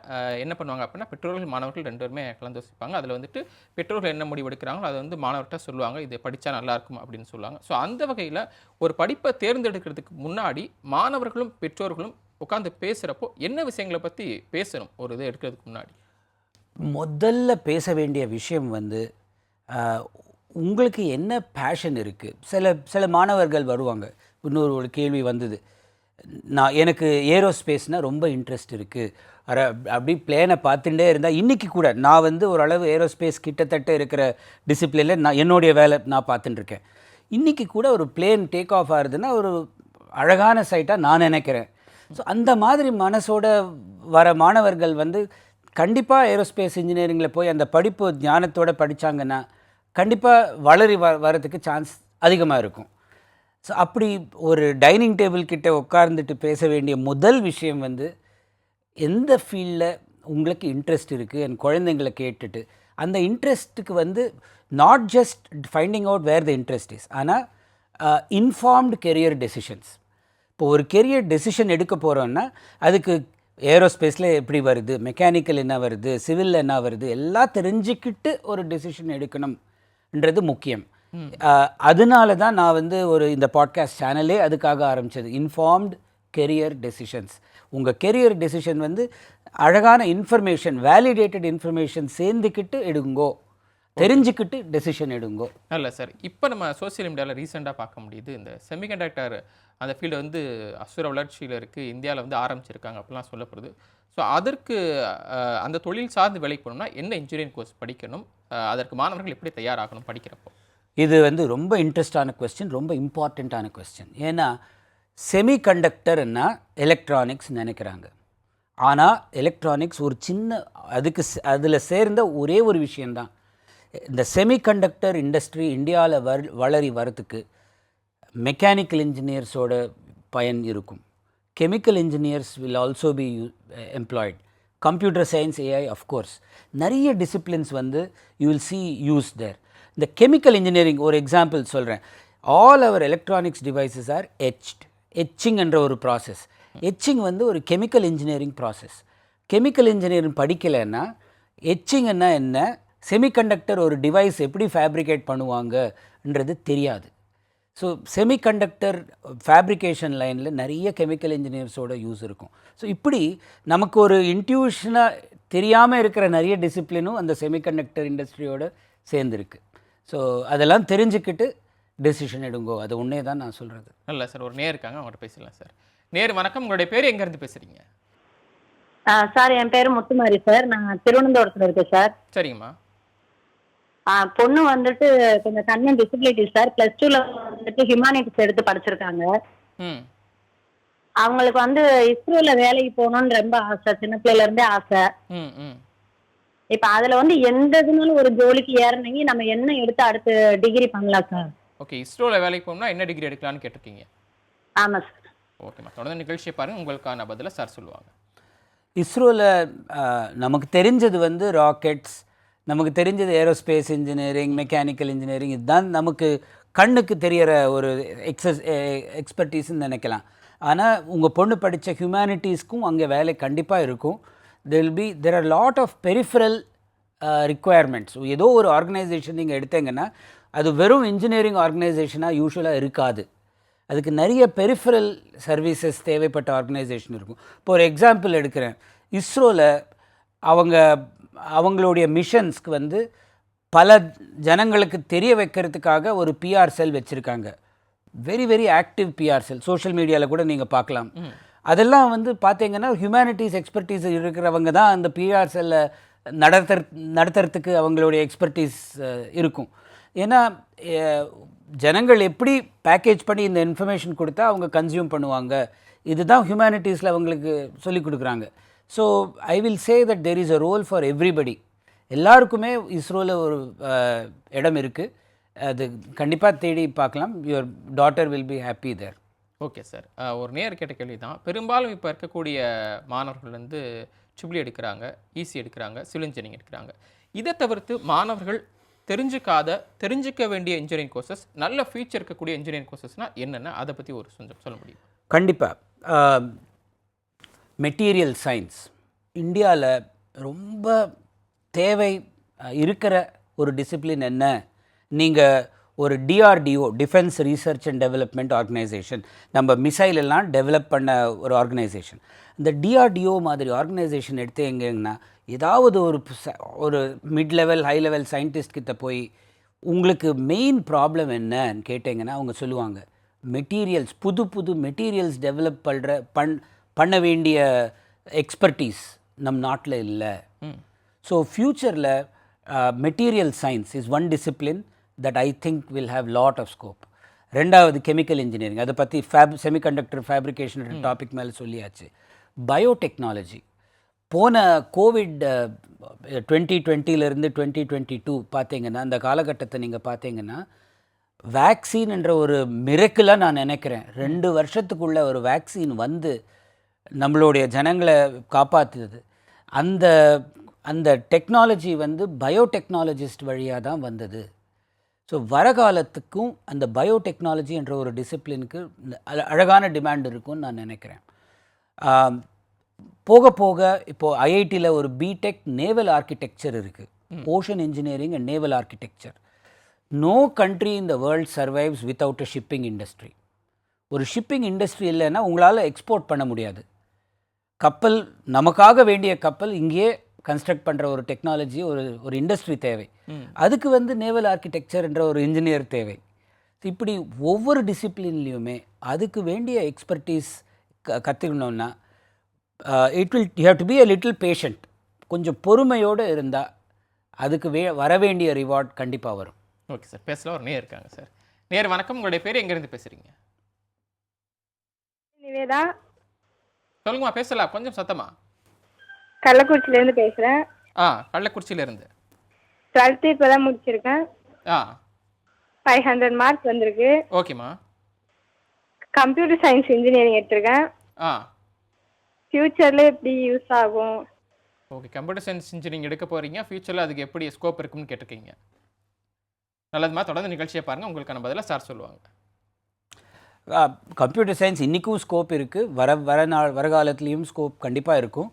என்ன பண்ணுவாங்க அப்படின்னா, பெற்றோர்கள் மாணவர்கள் 2 பேருமே கலந்து யோசிப்பாங்க. அதில் வந்துட்டு பெற்றோர்கள் என்ன முடிவு எடுக்கிறாங்களோ அதை வந்து மாணவர்கிட்ட சொல்லுவாங்க, இது படித்தா நல்லாயிருக்கும் அப்படின்னு சொல்லுவாங்க. ஸோ அந்த வகையில் ஒரு படிப்பை தேர்ந்தெடுக்கிறதுக்கு முன்னாடி மாணவர்களும் பெற்றோர்களும் உட்காந்து பேசுகிறப்போ என்ன விஷயங்களை பற்றி பேசணும் ஒரு இதை எடுக்கிறதுக்கு முன்னாடி? முதல்ல பேச வேண்டிய விஷயம் வந்து உங்களுக்கு என்ன பேஷன் இருக்குது. சில மாணவர்கள் வருவாங்க, ஒரு கேள்வி வந்தது, எனக்கு ஏரோஸ்பேஸ்னால் ரொம்ப இன்ட்ரெஸ்ட் இருக்குது, அப்படி பிளேனை பார்த்துட்டே இருந்தால், இன்றைக்கி கூட நான் வந்து ஓரளவு ஏரோஸ்பேஸ் கிட்டத்தட்ட இருக்கிற டிசிப்ளினில் என்னுடைய வேலை நான் பார்த்துட்டுருக்கேன். இன்றைக்கி கூட ஒரு பிளேன் டேக் ஆஃப் ஆகுதுன்னா ஒரு அழகான சைட்டாக நான் நினைக்கிறேன். ஸோ அந்த மாதிரி மனசோட வர மாணவர்கள் வந்து கண்டிப்பாக ஏரோஸ்பேஸ் இன்ஜினியரிங்கில் போய் அந்த படிப்பு ஞானத்தோடு படித்தாங்கன்னா கண்டிப்பாக வளரி வரதுக்கு சான்ஸ் அதிகமாக இருக்கும். ஸோ அப்படி ஒரு டைனிங் டேபிள் கிட்ட உட்கார்ந்துட்டு பேச வேண்டிய முதல் விஷயம் வந்து எந்த ஃபீல்டில் உங்களுக்கு இன்ட்ரெஸ்ட் இருக்குது, என் குழந்தைங்களை கேட்டுட்டு அந்த இன்ட்ரெஸ்ட்டுக்கு வந்து not just finding out where the interest is, ஆனால் இன்ஃபார்ம்டு கெரியர் டெசிஷன்ஸ். இப்போ ஒரு கெரியர் டெசிஷன் எடுக்க போகிறோன்னா அதுக்கு ஏரோஸ்பேஸில் எப்படி வருது, மெக்கானிக்கல் என்ன வருது, சிவிலில் என்ன வருது, எல்லாம் தெரிஞ்சுக்கிட்டு ஒரு டெசிஷன் எடுக்கணும்ன்றது முக்கியம். அதனால தான் நான் வந்து இந்த பாட்காஸ்ட் சேனலே அதுக்காக ஆரம்பித்தது, இன்ஃபார்ம்டு கெரியர் டெசிஷன்ஸ். உங்கள் கெரியர் டெசிஷன் வந்து அழகான இன்ஃபர்மேஷன், வேலிடேட்டட் இன்ஃபர்மேஷன் சேர்ந்துக்கிட்டு எடுங்கோ, தெரிஞ்சுக்கிட்டு டெசிஷன் எடுங்கோ. நல்ல சார். இப்போ நம்ம சோசியல் மீடியாவில் ரீசெண்டாக பார்க்க முடியுது, இந்த செமிகண்டக்டர் அந்த ஃபீல்டு வந்து அசுர வளர்ச்சியில் இருக்குது, இந்தியாவில் வந்து ஆரம்பிச்சிருக்காங்க அப்படிலாம் சொல்லப்படுது. ஸோ அதற்கு அந்த தொழில் சார்ந்து வேலைக்கு போகணும்னா என்ன இன்ஜினியரிங் கோர்ஸ் படிக்கணும், அதற்கு மாணவர்கள் எப்படி தயாராகணும் படிக்கிறப்போ? இது வந்து ரொம்ப இன்ட்ரெஸ்டான கொஸ்டின், ரொம்ப இம்பார்ட்டண்ட்டான கொஸ்டின். ஏன்னா செமிகண்டக்டர்னா எலக்ட்ரானிக்ஸ் நினைக்கிறாங்க, ஆனால் எலக்ட்ரானிக்ஸ் ஒரு சின்ன அதில் சேர்ந்த ஒரே ஒரு விஷயந்தான். இந்த செமிகண்டக்டர் இண்டஸ்ட்ரி இந்தியாவில் வளரி வரத்துக்கு மெக்கானிக்கல் இன்ஜினியர்ஸோட பயன் இருக்கும், chemical engineers will also be employed, computer science, AI, of course நிறைய டிசிப்ளின்ஸ் வந்து you will see use there. இந்த கெமிக்கல் இன்ஜினியரிங் ஒரு எக்ஸாம்பிள் சொல்கிறேன். All our electronics devices are எட்சிங் என்ற ஒரு ப்ராசஸ். எட்சிங் வந்து ஒரு chemical engineering process. Chemical engineering படிக்கலைன்னா எட்சிங்னா என்ன, செமிகண்டக்டர் ஒரு டிவைஸ் எப்படி ஃபேப்ரிகேட் பண்ணுவாங்கன்றது தெரியாது. ஸோ செமிகண்டக்டர் ஃபேப்ரிகேஷன் லைனில் நிறைய கெமிக்கல் இன்ஜினியர்ஸோட யூஸ் இருக்கும். ஸோ இப்படி நமக்கு ஒரு இன்ட்யூஷனாக தெரியாமல் இருக்கிற நிறைய டிசிப்ளினும் அந்த செமிகண்டக்டர் இண்டஸ்ட்ரியோட சேர்ந்துருக்கு. ஸோ அதெல்லாம் தெரிஞ்சுக்கிட்டு டெசிஷன் எடுங்கோ, அது ஒன்றே தான் நான் சொல்கிறது. நல்ல சார். ஒரு நேர் இருக்காங்க, அவங்கள்ட்ட பேசலாம் சார். நேர் வணக்கம், உங்களுடைய பேர் எங்கேருந்து பேசுகிறீங்க? சார் என் பேர் முத்துமாரி சார். நான் திருவனந்தபுரத்தில் இருக்கேன் சார். சரிங்கம்மா. பொண்ணு வந்துட்டு கொஞ்சம் கண்ணு டிசபிலிட்டி சார். +2ல வந்துட்டு ஹியூமானிட்டிஸ் எடுத்து படிச்சிருக்காங்க. அவங்களுக்கு வந்து இஸ்ரோல வேலைக்கு போகணும்னு ரொம்ப ஆசை, சின்ன பிள்ளையில இருந்தே ஆசை. இப்ப அதுல வந்து எந்த இதுனாலும் ஒரு ஜோலிக்கு ஏறணுங்க, நம்ம என்ன எடுத்து அடுத்து டிகிரி பண்ணலாம் சார்? ஓகே, இஸ்ரோல வேலைக்கு போகணும்னா என்ன டிகிரி எடுக்கலாம்னு கேட்டிருக்கீங்க. ஆமா சார். ஓகேம்மா, தொடர்ந்து நிகழ்ச்சியை பாருங்க, உங்களுக்கான பதில சார் சொல்லுவாங்க. இஸ்ரோவில் நமக்கு தெரிஞ்சது வந்து ராக்கெட்ஸ், நமக்கு தெரிஞ்சது ஏரோஸ்பேஸ் இன்ஜினியரிங், மெக்கானிக்கல் இன்ஜினியரிங், இதுதான் நமக்கு கண்ணுக்கு தெரியற ஒரு எக்ஸ்பர்டீஸ்ன்னு நினைக்கலாம். ஆனால் உங்கள் பொண்ணு படித்த ஹியூமனிட்டிஸ்க்கும் அங்கே வேலை கண்டிப்பாக இருக்கும். there are lot of peripheral requirements. ஏதோ ஒரு ஆர்கனைசேஷன் நீங்கள் எடுத்தீங்கன்னா அது வெறும் இன்ஜினியரிங் ஆர்கனைசேஷனாக யூஸ்வலாக இருக்காது. அதுக்கு நிறைய பெரிஃபரல் சர்வீசஸ் தேவைப்பட்ட ஆர்கனைசேஷன் இருக்கும். இப்போ ஒரு எக்ஸாம்பிள் எடுக்கிறேன். இஸ்ரோவில் அவங்களுடைய மிஷன்ஸ்க்கு வந்து பல ஜனங்களுக்கு தெரிய வைக்கிறதுக்காக ஒரு பிஆர் செல் வச்சுருக்காங்க. வெரி வெரி ஆக்டிவ் பிஆர் செல். சோஷியல் மீடியாவில் கூட நீங்கள் பார்க்கலாம். அதெல்லாம் வந்து பார்த்தீங்கன்னா ஹியூமனிட்டிஸ் எக்ஸ்பர்டீஸ் இருக்கிறவங்க தான் அந்த பிஆர் செல்லை நடத்துறதுக்கு அவங்களுடைய எக்ஸ்பர்டீஸ் இருக்கும். ஏன்னா ஜனங்கள் எப்படி பேக்கேஜ் பண்ணி இந்த இன்ஃபர்மேஷன் கொடுத்தா அவங்க கன்சியூம் பண்ணுவாங்க, இதுதான் ஹியூமனிட்டிஸில் அவங்களுக்கு சொல்லிக் கொடுக்குறாங்க. So I will say that there is a role for everybody. எல்லாருக்குமே இஸ்ரோவில் ஒரு இடம் இருக்குது. அது கண்டிப்பாக தேடி பார்க்கலாம். Your daughter will be happy there. Okay sir, ஒரு நேர் கேட்ட கேள்வி தான். பெரும்பாலும் இப்போ இருக்கக்கூடிய மாணவர்கள் வந்து ட்ரிபிள் எடுக்கிறாங்க, ஈசி எடுக்கிறாங்க, சிவில் இன்ஜினியரிங் எடுக்கிறாங்க. இதை தவிர்த்து மாணவர்கள் தெரிஞ்சிக்க வேண்டிய இன்ஜினியரிங் கோர்சஸ், நல்ல ஃபியூச்சர் இருக்கக்கூடிய இன்ஜினியரிங் கோர்சஸ்னால் என்னென்ன, அதை பற்றி ஒரு கொஞ்சம் சொல்ல முடியும்? கண்டிப்பாக. மெட்டீரியல் சயின்ஸ் இந்தியாவில் ரொம்ப தேவை இருக்கிற ஒரு டிசிப்ளின் என்ன? நீங்கள் ஒரு DRDO, defence research and development organisation, நம்ம மிசைல் எல்லாம் டெவலப் பண்ண ஒரு ஆர்கனைசேஷன். இந்த டிஆர்டிஓ மாதிரி ஆர்கனைசேஷன் எடுத்து எங்கன்னா ஏதாவது ஒரு mid level high level scientist கிட்ட போய் உங்களுக்கு மெயின் ப்ராப்ளம் என்னன்னு கேட்டிங்கன்னா அவங்க சொல்லுவாங்க, மெட்டீரியல்ஸ், புது மெட்டீரியல்ஸ் டெவலப் பண்ண வேண்டிய எக்ஸ்பர்டீஸ் நம் நாட்டில் இல்லை. ஸோ ஃப்யூச்சரில் material science is one discipline that I think will have lot of scope. ரெண்டாவது கெமிக்கல் இன்ஜினியரிங், அதை பற்றி செமிகண்டக்டர் ஃபேப்ரிகேஷன் டாபிக் மேலே சொல்லியாச்சு. பயோடெக்னாலஜி, போன கோவிட் 2020 2022 பார்த்தீங்கன்னா அந்த காலகட்டத்தை நீங்கள் பார்த்தீங்கன்னா வேக்சின் என்ற ஒரு மிரக்கிளாக நான் நினைக்கிறேன். 2 வருஷத்துக்குள்ள ஒரு வேக்சின் வந்து நம்மளுடைய ஜனங்களை காப்பாற்றுது. அந்த டெக்னாலஜி வந்து பயோடெக்னாலஜிஸ்ட் வழியாக தான் வந்தது. ஸோ வரகாலத்துக்கும் அந்த பயோடெக்னாலஜி என்ற ஒரு டிசிப்ளினுக்கு அழகான டிமாண்ட் இருக்கும்னு நான் நினைக்கிறேன். போக போக இப்போது ஐஐடியில் ஒரு பிடெக் நேவல் ஆர்கிடெக்சர் இருக்குது, ocean engineering and naval architecture. No country in the world survives without a shipping industry. ஒரு ஷிப்பிங் இண்டஸ்ட்ரி இல்லைன்னா உங்களால் எக்ஸ்போர்ட் பண்ண முடியாது. கப்பல், நமக்காக வேண்டிய கப்பல் இங்கேயே கன்ஸ்ட்ரக்ட் பண்ணுற ஒரு டெக்னாலஜி, ஒரு இண்டஸ்ட்ரி தேவை. அதுக்கு வந்து நேவல் ஆர்கிடெக்சர் என்ற ஒரு இன்ஜினியர் தேவை. இப்படி ஒவ்வொரு டிசிப்ளின்லேயுமே அதுக்கு வேண்டிய எக்ஸ்பர்டீஸ் கற்றுக்கணுன்னா you have to be a little patient. கொஞ்சம் பொறுமையோடு இருந்தால் அதுக்கு வர வேண்டிய ரிவார்ட் கண்டிப்பாக வரும். ஓகே சார், பேசலாம். ஒரு நேர் இருக்காங்க சார். நேர் வணக்கம், உங்களுடைய பேர், எங்கேருந்து பேசுகிறீங்க? நிவேதா. சொல்லுங்கம்மா, பேசலாம், கொஞ்சம் சத்தமா. கள்ளக்குறிச்சியிலேருந்து பேசுகிறேன். கள்ளக்குறிச்சியிலேருந்து. 12th இப்போ தான் முடிச்சிருக்கேன். 500 மார்க்ஸ் வந்திருக்கு. ஓகேம்மா. கம்ப்யூட்டர் சயின்ஸ் இன்ஜினியரிங் எடுத்திருக்கேன். ஃப்யூச்சரில் எப்படி யூஸ் ஆகும்? ஓகே, கம்ப்யூட்டர் சயின்ஸ் இன்ஜினியரிங் எடுக்க போகிறீங்க, ஃப்யூச்சரில் அதுக்கு எப்படி ஸ்கோப் இருக்குன்னு கேட்டிருக்கீங்க. நல்லதுமா, தொடர்ந்து நிகழ்ச்சியை பாருங்கள், உங்களுக்கான பதிலாக சார் சொல்லுவாங்க. கம்ப்யூட்டர் சயின்ஸ் இன்றைக்கும் ஸ்கோப் இருக்குது, வரகாலத்துலேயும் ஸ்கோப் கண்டிப்பாக இருக்கும்.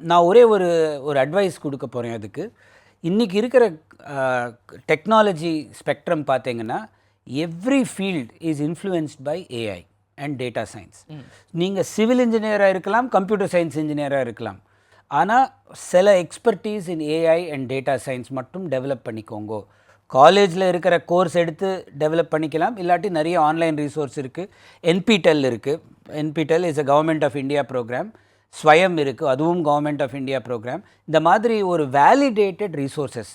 நான் ஒரே ஒரு அட்வைஸ் கொடுக்க போகிறேன். அதுக்கு இன்றைக்கி இருக்கிற டெக்னாலஜி ஸ்பெக்ட்ரம் பார்த்தீங்கன்னா every field is influenced by AI and data science. நீங்கள் சிவில் இன்ஜினியராக இருக்கலாம், கம்ப்யூட்டர் சயின்ஸ் இன்ஜினியராக இருக்கலாம். ஆனால் சில expertise in AI and data science மட்டும் டெவலப் பண்ணிக்கோங்க. காலேஜில் இருக்கிற கோர்ஸ் எடுத்து டெவலப் பண்ணிக்கலாம், இல்லாட்டி நிறைய ஆன்லைன் ரிசோர்ஸ் இருக்குது. என்பிடெல் இருக்குது. NPTEL is a government of India programme. Swayam இருக்குது, அதுவும் கவர்மெண்ட் ஆஃப் இந்தியா ப்ரோக்ராம். இந்த மாதிரி ஒரு வேலிடேட்டட் ரிசோர்ஸஸ்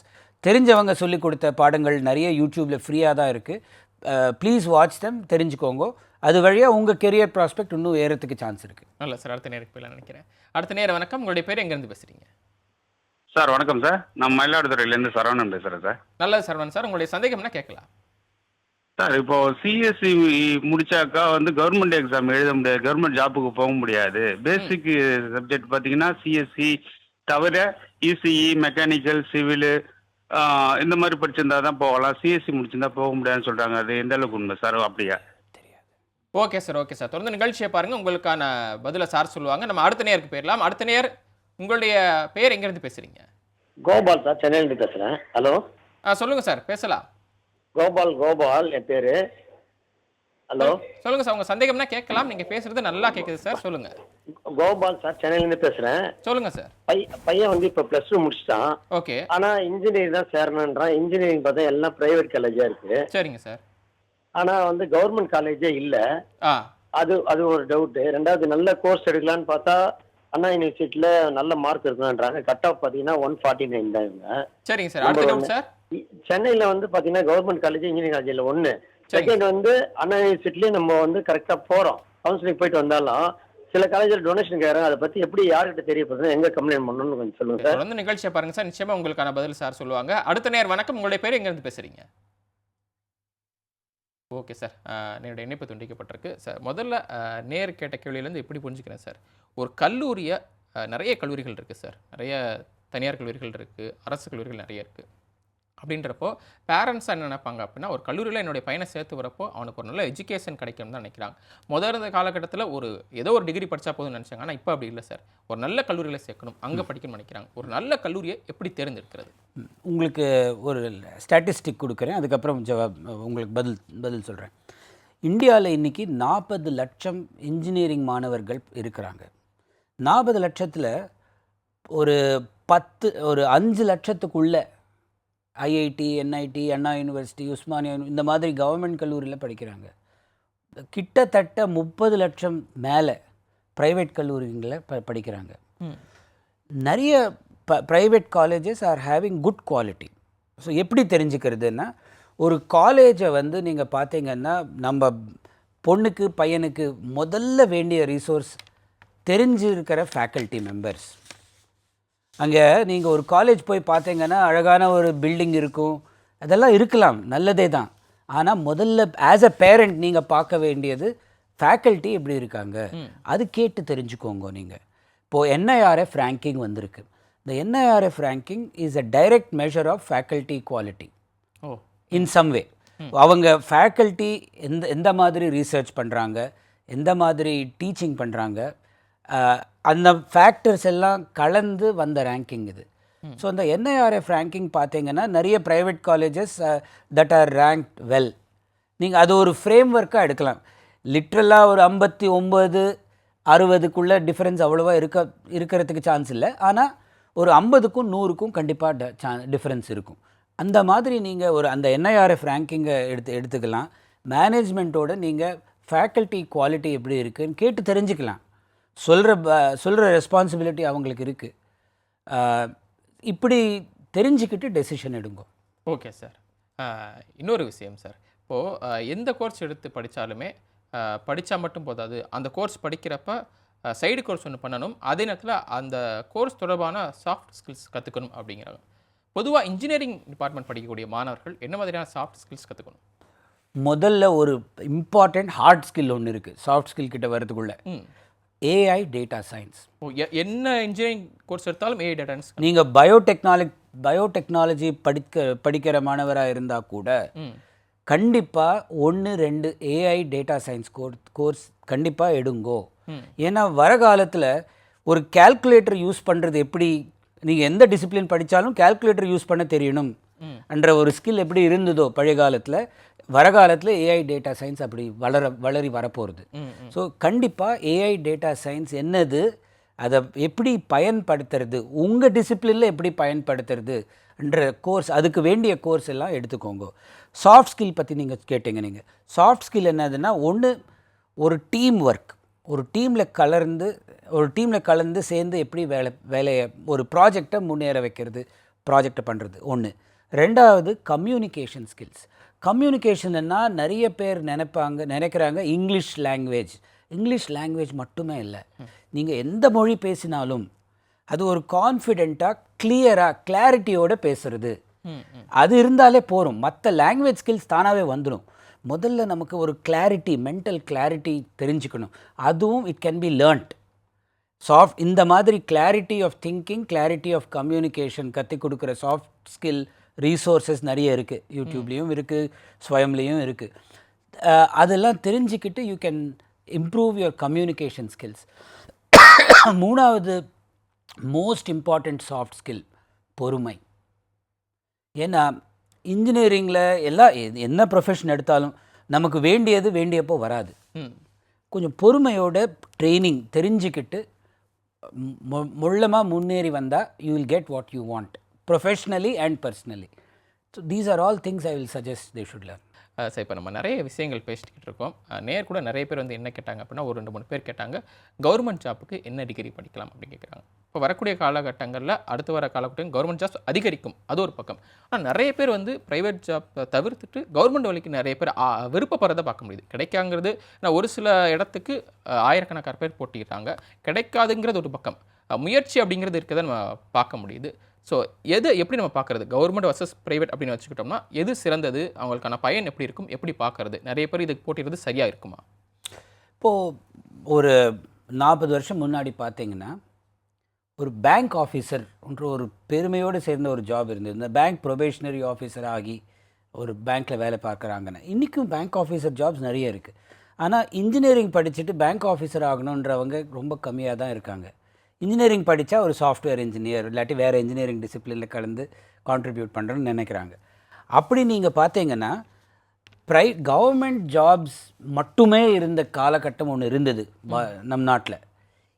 தெரிஞ்சவங்க சொல்லிக் கொடுத்த பாடங்கள் நிறைய யூடியூப்பில் ஃப்ரீயாக தான் இருக்குது. ப்ளீஸ் வாட்ச் தம், தெரிஞ்சுக்கோங்க. அது வழியாக உங்கள் கெரியர் ப்ராஸ்பெக்ட் இன்னும் ஏறத்துக்கு சான்ஸ் இருக்குது. நல்ல சார், அடுத்த நேருக்கு போயிடலாம் நினைக்கிறேன். அடுத்த நேரம் வணக்கம், உங்களுடைய பேர் எங்கேருந்து பேசுகிறீங்க? சார் வணக்கம் சார், நான் மயிலாடுதுறையிலேருந்து சரவணன் பேசுகிறேன் சார். நல்லது சரவணன் சார், உங்களுடைய சந்தேகம்னா கேட்கலாம். சார் இப்போ சிஎஸ்சி முடிச்சாக்கா வந்து கவர்மெண்ட் எக்ஸாம் எழுத முடியாது, கவர்மெண்ட் ஜாப்புக்கு போக முடியாது. பேசிக் சப்ஜெக்ட் பார்த்தீங்கன்னா சிஎஸ்சி தவிர இசிஇ, மெக்கானிக்கல், சிவில் இந்த மாதிரி படிச்சிருந்தா தான் போகலாம், சிஎஸ்சி முடிச்சிருந்தா போக முடியாதுன்னு சொல்கிறாங்க. அது எந்த அளவுக்கு உண்மை சார்? அப்படியா? ஓகே சார், ஓகே சார், தொடர்ந்து நிகழ்ச்சியை பாருங்கள், உங்களுக்கான பதிலை சார் சொல்லுவாங்க. நம்ம அடுத்த நேருக்கு போயிடலாம். அடுத்த நேர், உங்களுடைய பேர் எங்கேருந்து பேசுகிறீங்க? கோபால் சார், சென்னையிலேருந்து பேசுகிறேன். ஹலோ. சொல்லுங்கள் சார், பேசலாம். கோபால் என் பேர். ஹலோ. சொல்லுங்கள் சார், உங்கள் சந்தேகம்னா கேட்கலாம். நீங்கள் பேசுகிறது நல்லா கேட்குது சார், சொல்லுங்கள். கோபால் சார், சென்னையிலேருந்து பேசுகிறேன். சொல்லுங்கள் சார். பையன் வந்து இப்போ +2 முடிச்சிட்டான். ஓகே. ஆனால் இன்ஜினியரிங் தான் சேரணுன்றான். இன்ஜினியரிங் பார்த்தா எல்லாம் ப்ரைவேட் காலேஜாக இருக்குது. சரிங்க சார். ஆனால் வந்து கவர்மெண்ட் காலேஜே இல்லை. அது ஒரு டவுட்டு. ரெண்டாவது நல்ல கோர்ஸ் எடுக்கலான்னு பார்த்தா அண்ணா யூனிவர்சிட்டியில் நல்ல மார்க் இருக்குன்றாங்க. கட் ஆஃப் பார்த்தீங்கன்னா 149 தான் இவங்க. சரிங்க சார், அடுத்த டவுட் சார். சென்னையில் வந்து பார்த்தீங்கன்னா கவர்மெண்ட் காலேஜ், இன்ஜினியரிங் காலேஜ் இல்லை ஒன்று. செகண்ட் வந்து அண்ணா யூனிவர்சிட்டிலேயே நம்ம வந்து கரெக்டாக போகிறோம், கவுன்சிலிங் போயிட்டு வந்தாலும் சில காலேஜில் டொனேஷன் கேட்குறாங்க. அதை பற்றி எப்படி யார்கிட்ட தெரியப்படுறது, எங்கே கம்ப்ளைண்ட் பண்ணணும்னு கொஞ்சம் சொல்லுங்கள் சார். தொடர்ந்து நிகழ்ச்சியை பாருங்கள் சார், நிச்சயமாக உங்களுக்கான பதில் சார் சொல்லுவாங்க. அடுத்த நேர் வணக்கம், உங்களுடைய பேர் எங்கேருந்து பேசுகிறீங்க? ஓகே சார், என்னுடைய இணைப்பு துண்டிக்கப்பட்டிருக்கு சார். முதல்ல நேர் கேட்ட கேள்வியிலேருந்து எப்படி புரிஞ்சுக்கிறேன் சார், ஒரு கல்லூரியை நிறைய கல்லூரிகள் இருக்குது சார், நிறைய தனியார் கல்லூரிகள் இருக்குது, அரசு கல்லூரிகள் நிறைய இருக்குது. அப்படின்றப்போ பேரண்ட்ஸ் என்ன நினைப்பாங்க அப்படின்னா, ஒரு கல்லூரியில் என்னுடைய பையனை சேர்த்து வரப்போ அவனுக்கு ஒரு நல்ல எஜுகேஷன் கிடைக்கும்னு தான் நினைக்கிறாங்க. இருந்த காலகட்டத்தில் ஏதோ ஒரு டிகிரி படித்தா போதும்னு நினச்சாங்க. ஆனால் இப்போ அப்படி இல்லை சார், ஒரு நல்ல கல்லூரியில் சேர்க்கணும், அங்கே படிக்கணும்னு நினைக்கிறாங்க. ஒரு நல்ல கல்லூரியை எப்படி தேர்ந்தெடுக்கிறது? உங்களுக்கு ஒரு ஸ்டாட்டிஸ்டிக் கொடுக்குறேன், அதுக்கப்புறம் உங்களுக்கு பதில் சொல்கிறேன். இந்தியாவில் இன்றைக்கி 40 லட்சம் இன்ஜினியரிங் மாணவர்கள் இருக்கிறாங்க. 40 லட்சத்தில் ஒரு 5 லட்சத்துக்குள்ளே ஐஐடி, என்ஐடி, அண்ணா யூனிவர்சிட்டி, உஸ்மானியா இந்த மாதிரி கவர்மெண்ட் கல்லூரியில் படிக்கிறாங்க. கிட்டத்தட்ட 30 லட்சம் மேலே ப்ரைவேட் கல்லூரிகளில் படிக்கிறாங்க. நிறைய private colleges are having good quality. So எப்படி தெரிஞ்சுக்கிறதுன்னா, ஒரு காலேஜை வந்து நீங்கள் பார்த்தீங்கன்னா, நம்ம பொண்ணுக்கு பையனுக்கு முதல்ல வேண்டிய ரிசோர்ஸ் தெரிஞ்சிருக்கிற ஃபேக்கல்ட்டி மெம்பர்ஸ். அங்கே நீங்கள் ஒரு காலேஜ் போய் பார்த்தீங்கன்னா அழகான ஒரு பில்டிங் இருக்கும், அதெல்லாம் இருக்கலாம், நல்லதே தான். ஆனால் முதல்ல ஆஸ் அ பேரண்ட் நீங்கள் பார்க்க வேண்டியது ஃபேக்கல்ட்டி எப்படி இருக்காங்க, அது கேட்டு தெரிஞ்சுக்கோங்க. நீங்கள் இப்போது NIRF ரேங்கிங் வந்திருக்கு. இந்த NIRF ranking is a direct measure of faculty quality in some way. அவங்க ஃபேக்கல்ட்டி எந்த மாதிரி ரீசர்ச் பண்ணுறாங்க, எந்த மாதிரி டீச்சிங் பண்ணுறாங்க, அந்த ஃபேக்டர்ஸ் எல்லாம் கலந்து வந்த ரேங்கிங் இது. ஸோ அந்த NIRF ரேங்கிங் பார்த்தீங்கன்னா நிறைய private colleges that R ranked well. நீங்கள் அது ஒரு ஃப்ரேம் ஒர்க்காக எடுக்கலாம். லிட்ரலாக ஒரு 59, 60க்குள்ளே டிஃப்ரென்ஸ் அவ்வளோவா இருக்கிறதுக்கு சான்ஸ் இல்லை. ஆனால் ஒரு 50க்கும் 100க்கும் கண்டிப்பாக டிஃப்ரென்ஸ் இருக்கும். அந்த மாதிரி நீங்கள் அந்த NIRF ரேங்கிங்கை எடுத்துக்கலாம். மேனேஜ்மெண்ட்டோட நீங்கள் ஃபேக்கல்ட்டி குவாலிட்டி எப்படி இருக்குதுன்னு கேட்டு தெரிஞ்சுக்கலாம். சொல்கிற ரெஸ்பான்சிபிலிட்டி அவங்களுக்கு இருக்குது. இப்படி தெரிஞ்சுக்கிட்டு டெசிஷன் எடுங்க. ஓகே சார், இன்னொரு விஷயம் சார், இப்போது எந்த கோர்ஸ் எடுத்து படித்தாலுமே படித்தா மட்டும் போதாது, அந்த கோர்ஸ் படிக்கிறப்ப சைடு கோர்ஸ் ஒன்று பண்ணணும், அதே நேரத்தில் அந்த கோர்ஸ் தொடர்பான சாஃப்ட் ஸ்கில்ஸ் கற்றுக்கணும் அப்படிங்கிறாங்க. பொதுவாக இன்ஜினியரிங் டிபார்ட்மெண்ட் படிக்கக்கூடிய மாணவர்கள் என்ன மாதிரியான சாஃப்ட் ஸ்கில்ஸ் கற்றுக்கணும்? முதல்ல ஒரு இம்பார்ட்டண்ட் ஹார்ட் ஸ்கில் ஒன்று இருக்குது சாஃப்ட் ஸ்கில் கிட்ட வரதுக்குள்ள. AI data science. என்ன இன்ஜினியரிங் கோர்ஸ் எடுத்தாலும் AI டேட்டா சயின்ஸ். நீங்கள் பயோடெக்னாலஜி படிக்கிற மாணவராக இருந்தால் கூட கண்டிப்பாக 1-2 AI டேட்டா சயின்ஸ் கோர்ஸ் கண்டிப்பாக எடுங்கோ. ஏன்னா வர காலத்தில் ஒரு கால்குலேட்டர் யூஸ் பண்ணுறது எப்படி, நீங்கள் எந்த டிசிப்ளின் படித்தாலும் கால்குலேட்டர் யூஸ் பண்ண தெரியணும் என்ற ஒரு ஸ்கில் எப்படி இருந்ததோ பழைய காலத்தில், வர காலத்தில் AI டேட்டா சயின்ஸ் அப்படி வளரி வரப்போகிறது. ஸோ கண்டிப்பாக AI டேட்டா சயின்ஸ் என்னது, அதை எப்படி பயன்படுத்துறது, உங்கள் டிசிப்ளினில் எப்படி பயன்படுத்துறது என்ற கோர்ஸ், அதுக்கு வேண்டிய கோர்ஸ் எல்லாம் எடுத்துக்கோங்க. சாஃப்ட் ஸ்கில் பற்றி நீங்கள் கேட்டீங்க. நீங்கள் சாஃப்ட் ஸ்கில் என்னதுன்னா, ஒன்று ஒரு டீம் ஒர்க். ஒரு டீமில் கலந்து சேர்ந்து எப்படி வேலையை ஒரு ப்ராஜெக்டை முன்னேற வைக்கிறது, ப்ராஜெக்டை பண்ணுறது ஒன்று. ரெண்டாவது கம்யூனிகேஷன் ஸ்கில்ஸ். கம்யூனிகேஷன்னா நிறைய பேர் நினைக்கிறாங்க இங்கிலீஷ் லாங்குவேஜ் மட்டுமே இல்லை. நீங்கள் எந்த மொழி பேசினாலும் அது ஒரு கான்ஃபிடெண்ட்டாக கிளியராக கிளாரிட்டியோடு பேசுகிறது, அது இருந்தாலே போகும். மற்ற லாங்குவேஜ் ஸ்கில்ஸ் தானாகவே வந்துடும். முதல்ல நமக்கு ஒரு கிளாரிட்டி, மென்டல் கிளாரிட்டி தெரிஞ்சுக்கணும். அதுவும் இட் கேன் பி லேர்ன்ட். இந்த மாதிரி clarity of thinking, clarity of communication கற்றுக் கொடுக்குற சாஃப்ட் ஸ்கில் ரீசோர்ஸஸ் நிறைய இருக்குது. யூடியூப்லேயும் இருக்குது, ஸ்வயம்லேயும் இருக்குது. அதெல்லாம் தெரிஞ்சுக்கிட்டு you can improve your communication skills. மூணாவது மோஸ்ட் இம்பார்ட்டண்ட் சாஃப்ட் ஸ்கில் பொறுமை. ஏன்னா இன்ஜினியரிங்கில் என்ன ப்ரொஃபஷன் எடுத்தாலும் நமக்கு வேண்டியப்போ வராது. கொஞ்சம் பொறுமையோட ட்ரைனிங் தெரிஞ்சுக்கிட்டு முள்ளமாக முன்னேறி வந்தால் you will get what you want professionally and personally. So these are all things I will suggest they should learn. Sir, இப்போ நம்ம நிறைய விஷயங்கள் பேசிக்கிட்டு இருக்கோம். கூட நிறைய பேர் வந்து என்ன கேட்டாங்க அப்படின்னா, ஒரு 2-3 பேர் கேட்டாங்க, கவர்மெண்ட் ஜாப்புக்கு என்ன டிகிரி படிக்கலாம் அப்படின்னு கேட்குறாங்க. இப்போ வரக்கூடிய காலகட்டங்களில் அடுத்து வர காலகட்டம் கவர்மெண்ட் ஜாப்ஸ் அதிகரிக்கும், அது ஒரு பக்கம். ஆனால் நிறைய பேர் வந்து ப்ரைவேட் ஜாப் தவிர்த்துட்டு கவர்மெண்ட் வேலைக்கு நிறைய பேர் விருப்பப்படுறதை பார்க்க முடியுது. கிடைக்காங்கிறது ஒரு சில இடத்துக்கு ஆயிரக்கணக்கான பேர் போட்டிக்கிறாங்க. கிடைக்காதுங்கிறது ஒரு பக்கம், முயற்சி அப்படிங்கிறது இருக்கிறத நம்ம பார்க்க முடியுது. ஸோ எப்படி நம்ம பார்க்குறது, கவர்மெண்ட் வர்சஸ் ப்ரைவேட் அப்படின்னு வச்சுக்கிட்டோம்னா எது சிறந்தது, அவங்களுக்கான பயன் எப்படி இருக்கும், எப்படி பார்க்குறது? நிறைய பேர் இதுக்கு போட்டிடுறது சரியாக இருக்குமா? இப்போது ஒரு 40 வருஷம் முன்னாடி பார்த்தீங்கன்னா ஒரு பேங்க் ஆஃபீஸர் என்ற ஒரு பெருமையோடு சேர்ந்த ஒரு ஜாப் இருந்தது. இந்த பேங்க் ப்ரொபேஷனரி ஆஃபீஸர் ஆகி ஒரு பேங்க்கில் வேலை பார்க்குறாங்கன்னா இன்றைக்கும் பேங்க் ஆஃபீஸர் ஜாப்ஸ் நிறைய இருக்குது. ஆனால் இன்ஜினியரிங் படிச்சுட்டு பேங்க் ஆஃபீஸர் ஆகணுன்றவங்க ரொம்ப கம்மியாக தான் இருக்காங்க. இன்ஜினியரிங் படித்தா ஒரு சாஃப்ட்வேர் இன்ஜினியர் இல்லாட்டி வேறு இன்ஜினியரிங் டிசிப்ளினில் கலந்து கான்ட்ரிபியூட் பண்ணுறேன்னு நினைக்கிறாங்க. அப்படி நீங்கள் பார்த்தீங்கன்னா கவர்மெண்ட் ஜாப்ஸ் மட்டுமே இருந்த காலகட்டம் ஒன்று இருந்தது நம் நாட்டில்.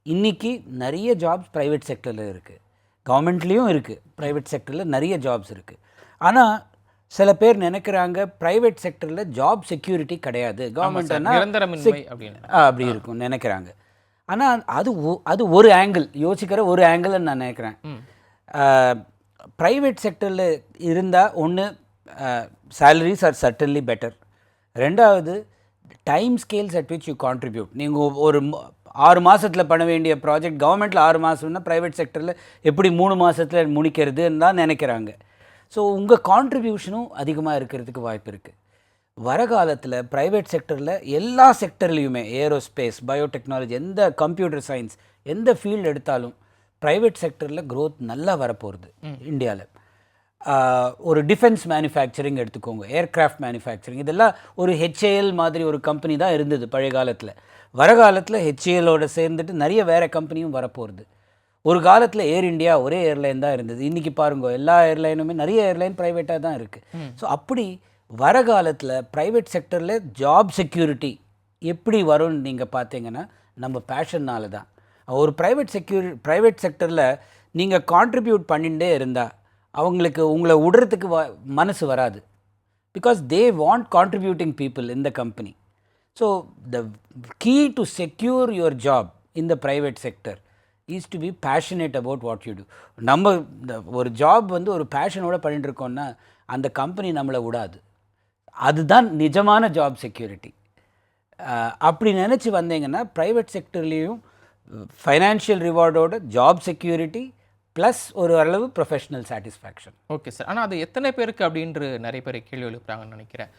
இன்றைக்கி நிறைய ஜாப்ஸ் ப்ரைவேட் செக்டரில் இருக்குது, கவர்மெண்ட்லேயும் இருக்குது, ப்ரைவேட் செக்டரில் நிறைய ஜாப்ஸ் இருக்குது. ஆனால் சில பேர் நினைக்கிறாங்க ப்ரைவேட் செக்டரில் ஜாப் செக்யூரிட்டி கிடையாது, கவர்மெண்ட்னா அப்படி இருக்கும் நினைக்கிறாங்க. ஆனால் அது ஒரு ஆங்கிள், யோசிக்கிற ஒரு ஆங்கிள்னு நான் நினைக்கிறேன். ப்ரைவேட் செக்டரில் இருந்தால் ஒன்று சேலரிஸ் ஆர் சர்டன்லி பெட்டர். ரெண்டாவது time scales at which you contribute. நீங்கள் ஒரு 6 மாதத்தில் பண்ண வேண்டிய ப்ராஜெக்ட் கவர்மெண்ட்டில் 6 மாதம்னா ப்ரைவேட் செக்டரில் எப்படி 3 மாதத்தில் முடிக்கிறதுன்னு தான் நினைக்கிறாங்க. ஸோ உங்கள் கான்ட்ரிபியூஷனும் அதிகமாக இருக்கிறதுக்கு வாய்ப்பு இருக்குது. வர காலத்தில் ப்ரைவேட் செக்டரில் எல்லா செக்டர்லேயுமே ஏரோஸ்பேஸ், பயோடெக்னாலஜி, எந்த கம்ப்யூட்டர் சயின்ஸ், எந்த ஃபீல்டு எடுத்தாலும் ப்ரைவேட் செக்டரில் க்ரோத் நல்லா வரப்போகுது இந்தியாவில். ஒரு டிஃபென்ஸ் மேனுஃபேக்சரிங் எடுத்துக்கோங்க, ஏர்க்ராஃப்ட் மேனுஃபேக்சரிங், இதெல்லாம் ஒரு HAL மாதிரி ஒரு கம்பெனி தான் இருந்தது பழைய காலத்தில். வர காலத்தில் HALோட சேர்ந்துட்டு நிறைய வேறு கம்பெனியும் வரப்போகுது. ஒரு காலத்தில் ஏர் இண்டியா ஒரே ஏர்லைன் தான் இருந்தது. இன்றைக்கி பாருங்க எல்லா ஏர்லைனுமே நிறைய ஏர்லைன் ப்ரைவேட்டாக தான் இருக்குது. ஸோ அப்படி வர காலத்தில் ப்ரைவேட் செக்டரில் ஜாப் செக்யூரிட்டி எப்படி வரும்னு நீங்கள் பார்த்தீங்கன்னா நம்ம பேஷன்னால தான். ஒரு ப்ரைவேட் செக்டரில் நீங்கள் கான்ட்ரிபியூட் பண்ணிகிட்டே இருந்தால் அவங்களுக்கு உங்களை விடுறதுக்கு மனசு வராது. Because they want contributing people in the company. So the key to secure your job in the private sector is to be passionate about what you do. நம்ம ஒரு ஜாப் ஒரு பேஷனோட பண்ணிட்டு இருக்கோம்னா அந்த கம்பெனி நம்மளை விடாது. அதுதான் நிஜமான ஜாப் செக்யூரிட்டி. அப்படி நினச்சி வந்தீங்கன்னா ப்ரைவேட் செக்டர்லேயும் ஃபைனான்ஷியல் ரிவார்டோட ஜாப் செக்யூரிட்டி ப்ளஸ் ஒரு அளவு ப்ரொஃபஷனல் சாட்டிஸ்ஃபேக்ஷன். Okay sir. ஆனால் அது எத்தனை பேருக்கு அப்படின்ற நிறைய பேர் கேள்வி எழுப்புறாங்கன்னு நினைக்கிறேன்.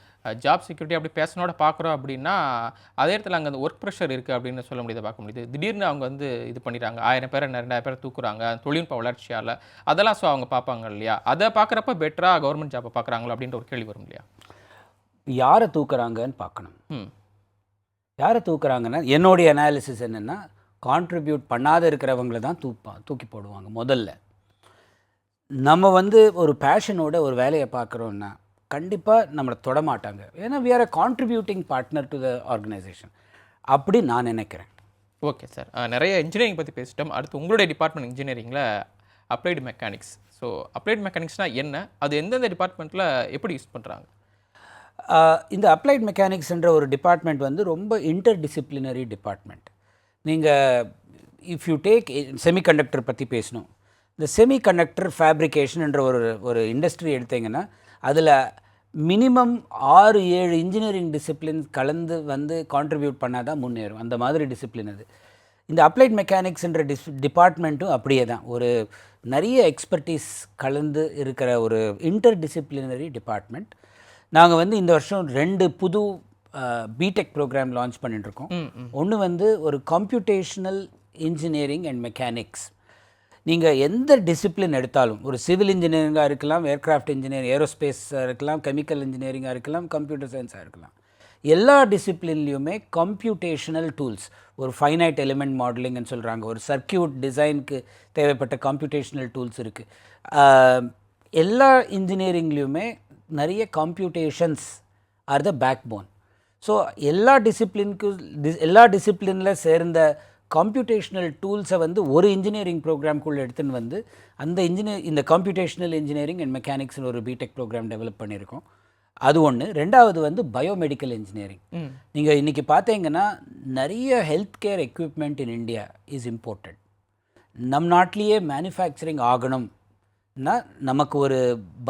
ஜாப் செக்யூரிட்டி அப்படி பேஷனோட பார்க்குறோம் அப்படின்னா அதே இடத்துல அங்கே அந்த ஒர்க் ப்ரெஷர் இருக்குது அப்படின்னு சொல்ல முடியுது, பார்க்க முடியுது. திடீர்னு அவங்க இது பண்ணிடுறாங்க, 1000 பேரை 2000 பேரை தூக்குறாங்க தொழில்நுட்ப வளர்ச்சியால். அதெல்லாம் ஸோ அவங்க பார்ப்பாங்க இல்லையா? அதை பார்க்குறப்ப பெட்டராக கவர்மெண்ட் ஜாப்பை பார்க்குறாங்களோ அப்படின்ற ஒரு கேள்வி வரும் இல்லையா? யாரை தூக்குறாங்கன்னு பார்க்கணும். யாரை தூக்குறாங்கன்னா என்னுடைய அனாலிசிஸ் என்னென்னா கான்ட்ரிபியூட் பண்ணாத இருக்கிறவங்கள தான் தூக்கி போடுவாங்க முதல்ல. நம்ம ஒரு பேஷனோட ஒரு வேலையை பார்க்குறோன்னா கண்டிப்பாக நம்மளை தொடமாட்டாங்க. ஏன்னா we are a contributing partner to the organisation. அப்படி நான் நினைக்கிறேன். Okay sir. நிறைய இன்ஜினியரிங் பற்றி பேசிட்டோம். அடுத்து உங்களுடைய டிபார்ட்மெண்ட் இன்ஜினியரிங்கில் அப்ளைடு மெக்கானிக்ஸ். ஸோ அப்ளைடு மெக்கானிக்ஸ்னால் என்ன, அது எந்தெந்த டிபார்ட்மெண்ட்டில் எப்படி யூஸ் பண்ணுறாங்க? இந்த அப்ளைட் மெக்கானிக்ஸ்ன்ற ஒரு டிபார்ட்மெண்ட் ரொம்ப இன்டர் டிசிப்ளினரி டிபார்ட்மெண்ட். நீங்கள் இஃப் யூ டேக் செமிகண்டக்டர் பற்றி பேசணும். இந்த செமிகண்டக்டர் ஃபேப்ரிகேஷன்ன்ற ஒரு இண்டஸ்ட்ரி எடுத்தீங்கன்னா அதில் மினிமம் 6-7 இன்ஜினியரிங் டிசிப்ளின் கலந்து வந்து கான்ட்ரிபியூட் பண்ணால் தான் முன்னேறும். அந்த மாதிரி டிசிப்ளின் அது. இந்த அப்ளைட் மெக்கானிக்ஸ்ன்ற டிபார்ட்மெண்ட்டும் அப்படியே தான், ஒரு நிறைய எக்ஸ்பர்டீஸ் கலந்து இருக்கிற ஒரு இன்டர் டிசிப்ளினரி டிபார்ட்மெண்ட். நாங்கள் வந்து இந்த வருஷம் 2 புது பிடெக் ப்ரோக்ராம் லான்ச் பண்ணிட்டுருக்கோம். ஒன்று வந்து ஒரு கம்ப்யூட்டேஷனல் இன்ஜினியரிங் அண்ட் மெக்கானிக்ஸ். நீங்கள் எந்த டிசிப்ளின் எடுத்தாலும், ஒரு சிவில் இன்ஜினியரிங்காக இருக்கலாம், ஏர்க்ராஃப்ட் இன்ஜினியரிங், ஏரோஸ்பேஸாக இருக்கலாம், கெமிக்கல் இன்ஜினியரிங்காக இருக்கலாம், கம்ப்யூட்டர் சயின்ஸாக இருக்கலாம், எல்லா டிசிப்ளின்லேயுமே கம்ப்யூட்டேஷனல் டூல்ஸ், ஒரு ஃபைனைட் எலிமெண்ட் மாடலிங்னு சொல்கிறாங்க, ஒரு சர்க்கியூட் டிசைனுக்கு தேவைப்பட்ட கம்ப்யூட்டேஷனல் டூல்ஸ் இருக்குது. எல்லா இன்ஜினியரிங்லேயுமே நிறைய computations are the backbone. So எல்லா டிசிப்ளினில் சேர்ந்த கம்ப்யூட்டேஷனல் டூல்ஸை வந்து ஒரு இன்ஜினியரிங் ப்ரோக்ராம்குள்ளே எடுத்துன்னு வந்து இந்த கம்ப்யூட்டேஷனல் இன்ஜினியரிங் அண்ட் மெக்கானிக்ஸ்னு ஒரு பிடெக் ப்ரோக்ராம் டெவலப் பண்ணியிருக்கோம். அது ஒன்று. ரெண்டாவது வந்து பயோமெடிக்கல் இன்ஜினியரிங். நீங்கள் இன்றைக்கி பார்த்தீங்கன்னா நிறைய health care equipment in India is imported. நம் நாட்டிலேயே மேனுஃபேக்சரிங் ஆகணும்னா நமக்கு ஒரு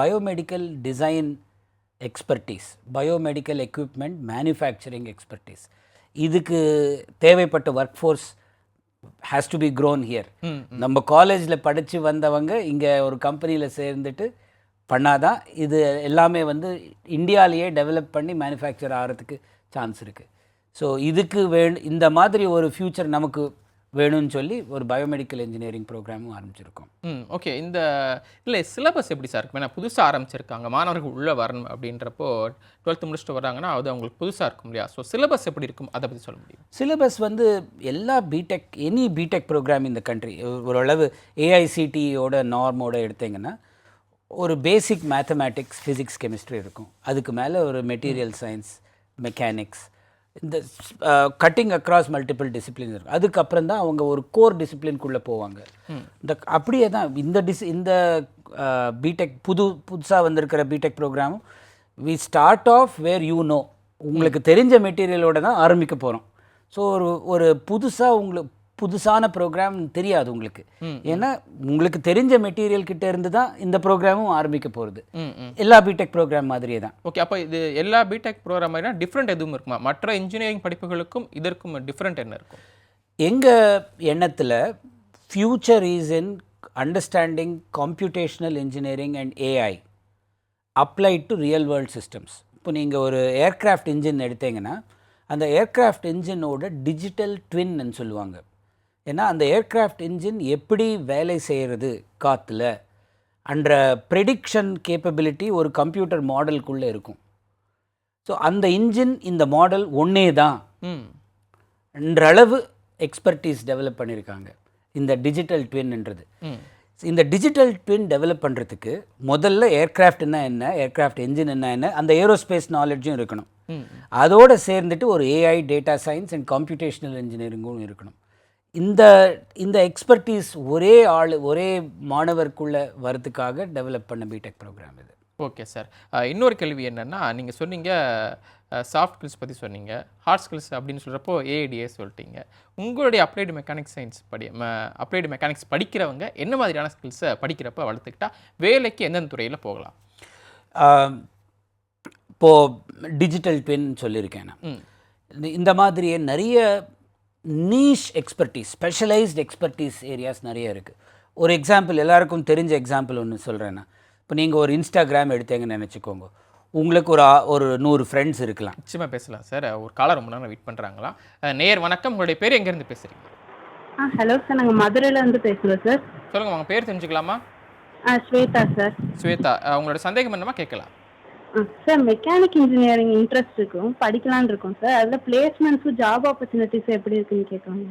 biomedical design expertise, biomedical equipment manufacturing expertise, இதுக்கு தேவைப்பட்ட work force has to be grown here. நம்ம காலேஜில் படித்து வந்தவங்க இங்கே ஒரு கம்பெனியில் சேர்ந்துட்டு பண்ணாதான் இது எல்லாமே வந்து இந்தியாவிலேயே டெவலப் பண்ணி மேனுஃபேக்சர் ஆகிறதுக்கு சான்ஸ் இருக்குது. ஸோ இதுக்கு இந்த மாதிரி ஒரு ஃப்யூச்சர் நமக்கு வேணும்னு சொல்லி ஒரு பயோமெடிக்கல் இன்ஜினியரிங் ப்ரோக்ராமும் ஆரம்பிச்சிருக்கோம். ஓகே. இல்லை சிலபஸ் எப்படி சார் இருக்கும்? ஏன்னா புதுசாக ஆரம்பிச்சிருக்காங்க, மாணவர்கள் உள்ளே வரணும் அப்படின்றப்போ 12th முடிச்சுட்டு வராங்கன்னா அது அவங்களுக்கு புதுசாக இருக்கும் இல்லையா? ஸோ சிலபஸ் எப்படி இருக்கும், அதை பற்றி சொல்ல முடியும்? சிலபஸ் வந்து எல்லா எனி பிடெக் ப்ரோக்ராம் இந்த கண்ட்ரி ஓரளவு ஏஐசிடியோட நார்மோட எடுத்தீங்கன்னா ஒரு பேசிக் மேத்தமேட்டிக்ஸ், ஃபிசிக்ஸ், கெமிஸ்ட்ரி இருக்கும். அதுக்கு மேலே ஒரு மெட்டீரியல் சயின்ஸ், மெக்கானிக்ஸ், இந்த கட்டிங் அக்ராஸ் மல்டிபிள் டிசிப்ளின்ஸ் இருக்கும். அதுக்கப்புறம் தான் அவங்க ஒரு கோர் டிசிப்ளின்குள்ளே போவாங்க. அப்படியே தான் இந்த பிடெக் புதுசாக வந்திருக்கிற BTech ப்ரோக்ராமும் we start of where உங்களுக்கு தெரிஞ்ச மெட்டீரியலோடு தான் ஆரம்பிக்க போகிறோம். ஸோ ஒரு புதுசான ப்ரோக்ராம் தெரியாது உங்களுக்கு, ஏன்னா உங்களுக்கு தெரிஞ்ச மெட்டீரியல் கிட்ட இருந்து தான் இந்த ப்ரோக்ராமும் ஆரம்பிக்க போகிறது. எல்லா பிடெக் ப்ரோக்ராம் மாதிரியே தான். ஓகே. அப்போ இது எல்லா பிடெக் ப்ரோக்ராம் மாதிரினா டிஃப்ரெண்ட் எதுவும் இருக்குமா? மற்ற இன்ஜினியரிங் படிப்புகளுக்கும் இதற்கும் டிஃப்ரெண்ட் என்ன இருக்கும்? எங்கள் எண்ணத்தில் future is in understanding computational engineering and AI applied to real world systems. இப்போ நீங்கள் ஒரு ஏர்க்ராஃப்ட் இன்ஜின் எடுத்தீங்கன்னா அந்த ஏர்க்ராஃப்ட் இன்ஜினோட டிஜிட்டல் ட்வின்னு சொல்லுவாங்க. ஏன்னா அந்த ஏர்க்ராஃப்ட் இன்ஜின் எப்படி வேலை செய்கிறது காற்றுல அன்ற ப்ரெடிக்ஷன் கேப்பபிலிட்டி ஒரு கம்ப்யூட்டர் மாடலுக்குள்ளே இருக்கும். ஸோ அந்த இன்ஜின் இந்த மாடல் ஒன்றே தான் என்ற அளவு எக்ஸ்பர்டீஸ் டெவலப் பண்ணியிருக்காங்க இந்த டிஜிட்டல் ட்வின்ன்றது. இந்த டிஜிட்டல் ட்வின் டெவலப் பண்ணுறதுக்கு முதல்ல ஏர்க்ராஃப்ட்னா என்ன, ஏர்க்ராஃப்ட் இன்ஜின் என்ன, அந்த ஏரோஸ்பேஸ் நாலேஜும் இருக்கணும். அதோடு சேர்ந்துட்டு ஒரு AI, data science and computational இன்ஜினியரிங்கும் இருக்கணும். இந்த எக்ஸ்பர்டீஸ் ஒரே மாணவருக்குள்ளே வரதுக்காக டெவலப் பண்ண பிடெக் ப்ரோக்ராம் இது. Okay sir. இன்னொரு கேள்வி என்னென்னா, நீங்கள் சொன்னீங்க சாஃப்ட் ஸ்கில்ஸ் பற்றி சொன்னீங்க, ஹார்ட் ஸ்கில்ஸ் அப்படின்னு சொல்கிறப்போ ஏஐடிஏ சொல்லிட்டீங்க. உங்களுடைய applied mechanics science applied mechanics படிக்கிறவங்க என்ன மாதிரியான ஸ்கில்ஸை படிக்கிறப்ப வளர்த்துக்கிட்டா வேலைக்கு எந்தெந்த துறையில் போகலாம்? இப்போது டிஜிட்டல் ட்வின் சொல்லியிருக்கேன் நான். இந்த மாதிரியே நிறைய niche expertise, specialised expertise areas நிறைய இருக்குது. ஒரு எக்ஸாம்பிள், எல்லாருக்கும் தெரிஞ்ச எக்ஸாம்பிள் ஒன்று சொல்கிறேன்னா, இப்போ நீங்கள் ஒரு இன்ஸ்டாகிராம் எடுத்தீங்கன்னு நினச்சிக்கோங்க. உங்களுக்கு ஒரு 100 ஃப்ரெண்ட்ஸ் இருக்கலாம். நிச்சயமாக பேசலாம் சார். ஒரு காலர் ரொம்ப நேரம் வெயிட் பண்ணுறாங்களா? நேர் வணக்கம், உங்களுடைய பேர் எங்கேருந்து பேசுகிறீங்க? ஹலோ சார், நாங்கள் மதுரையிலேருந்து பேசுகிறோம் சார். சொல்லுங்கள், உங்கள் பேர் தெரிஞ்சுக்கலாமா? ஸ்வேதா சார். ஸ்வேதா, உங்களோட சந்தேகம் என்னமா கேட்கலாம்? சார், மெக்கானிக் இன்ஜினியரிங் இன்ட்ரெஸ்ட் இருக்கும், படிக்கலான்னு இருக்கோம் சார். அதில் பிளேஸ்மெண்ட்ஸும் ஜாப் ஆப்பர்ச்சுனிட்டிஸ் எப்படி இருக்குன்னு கேட்கலாம்.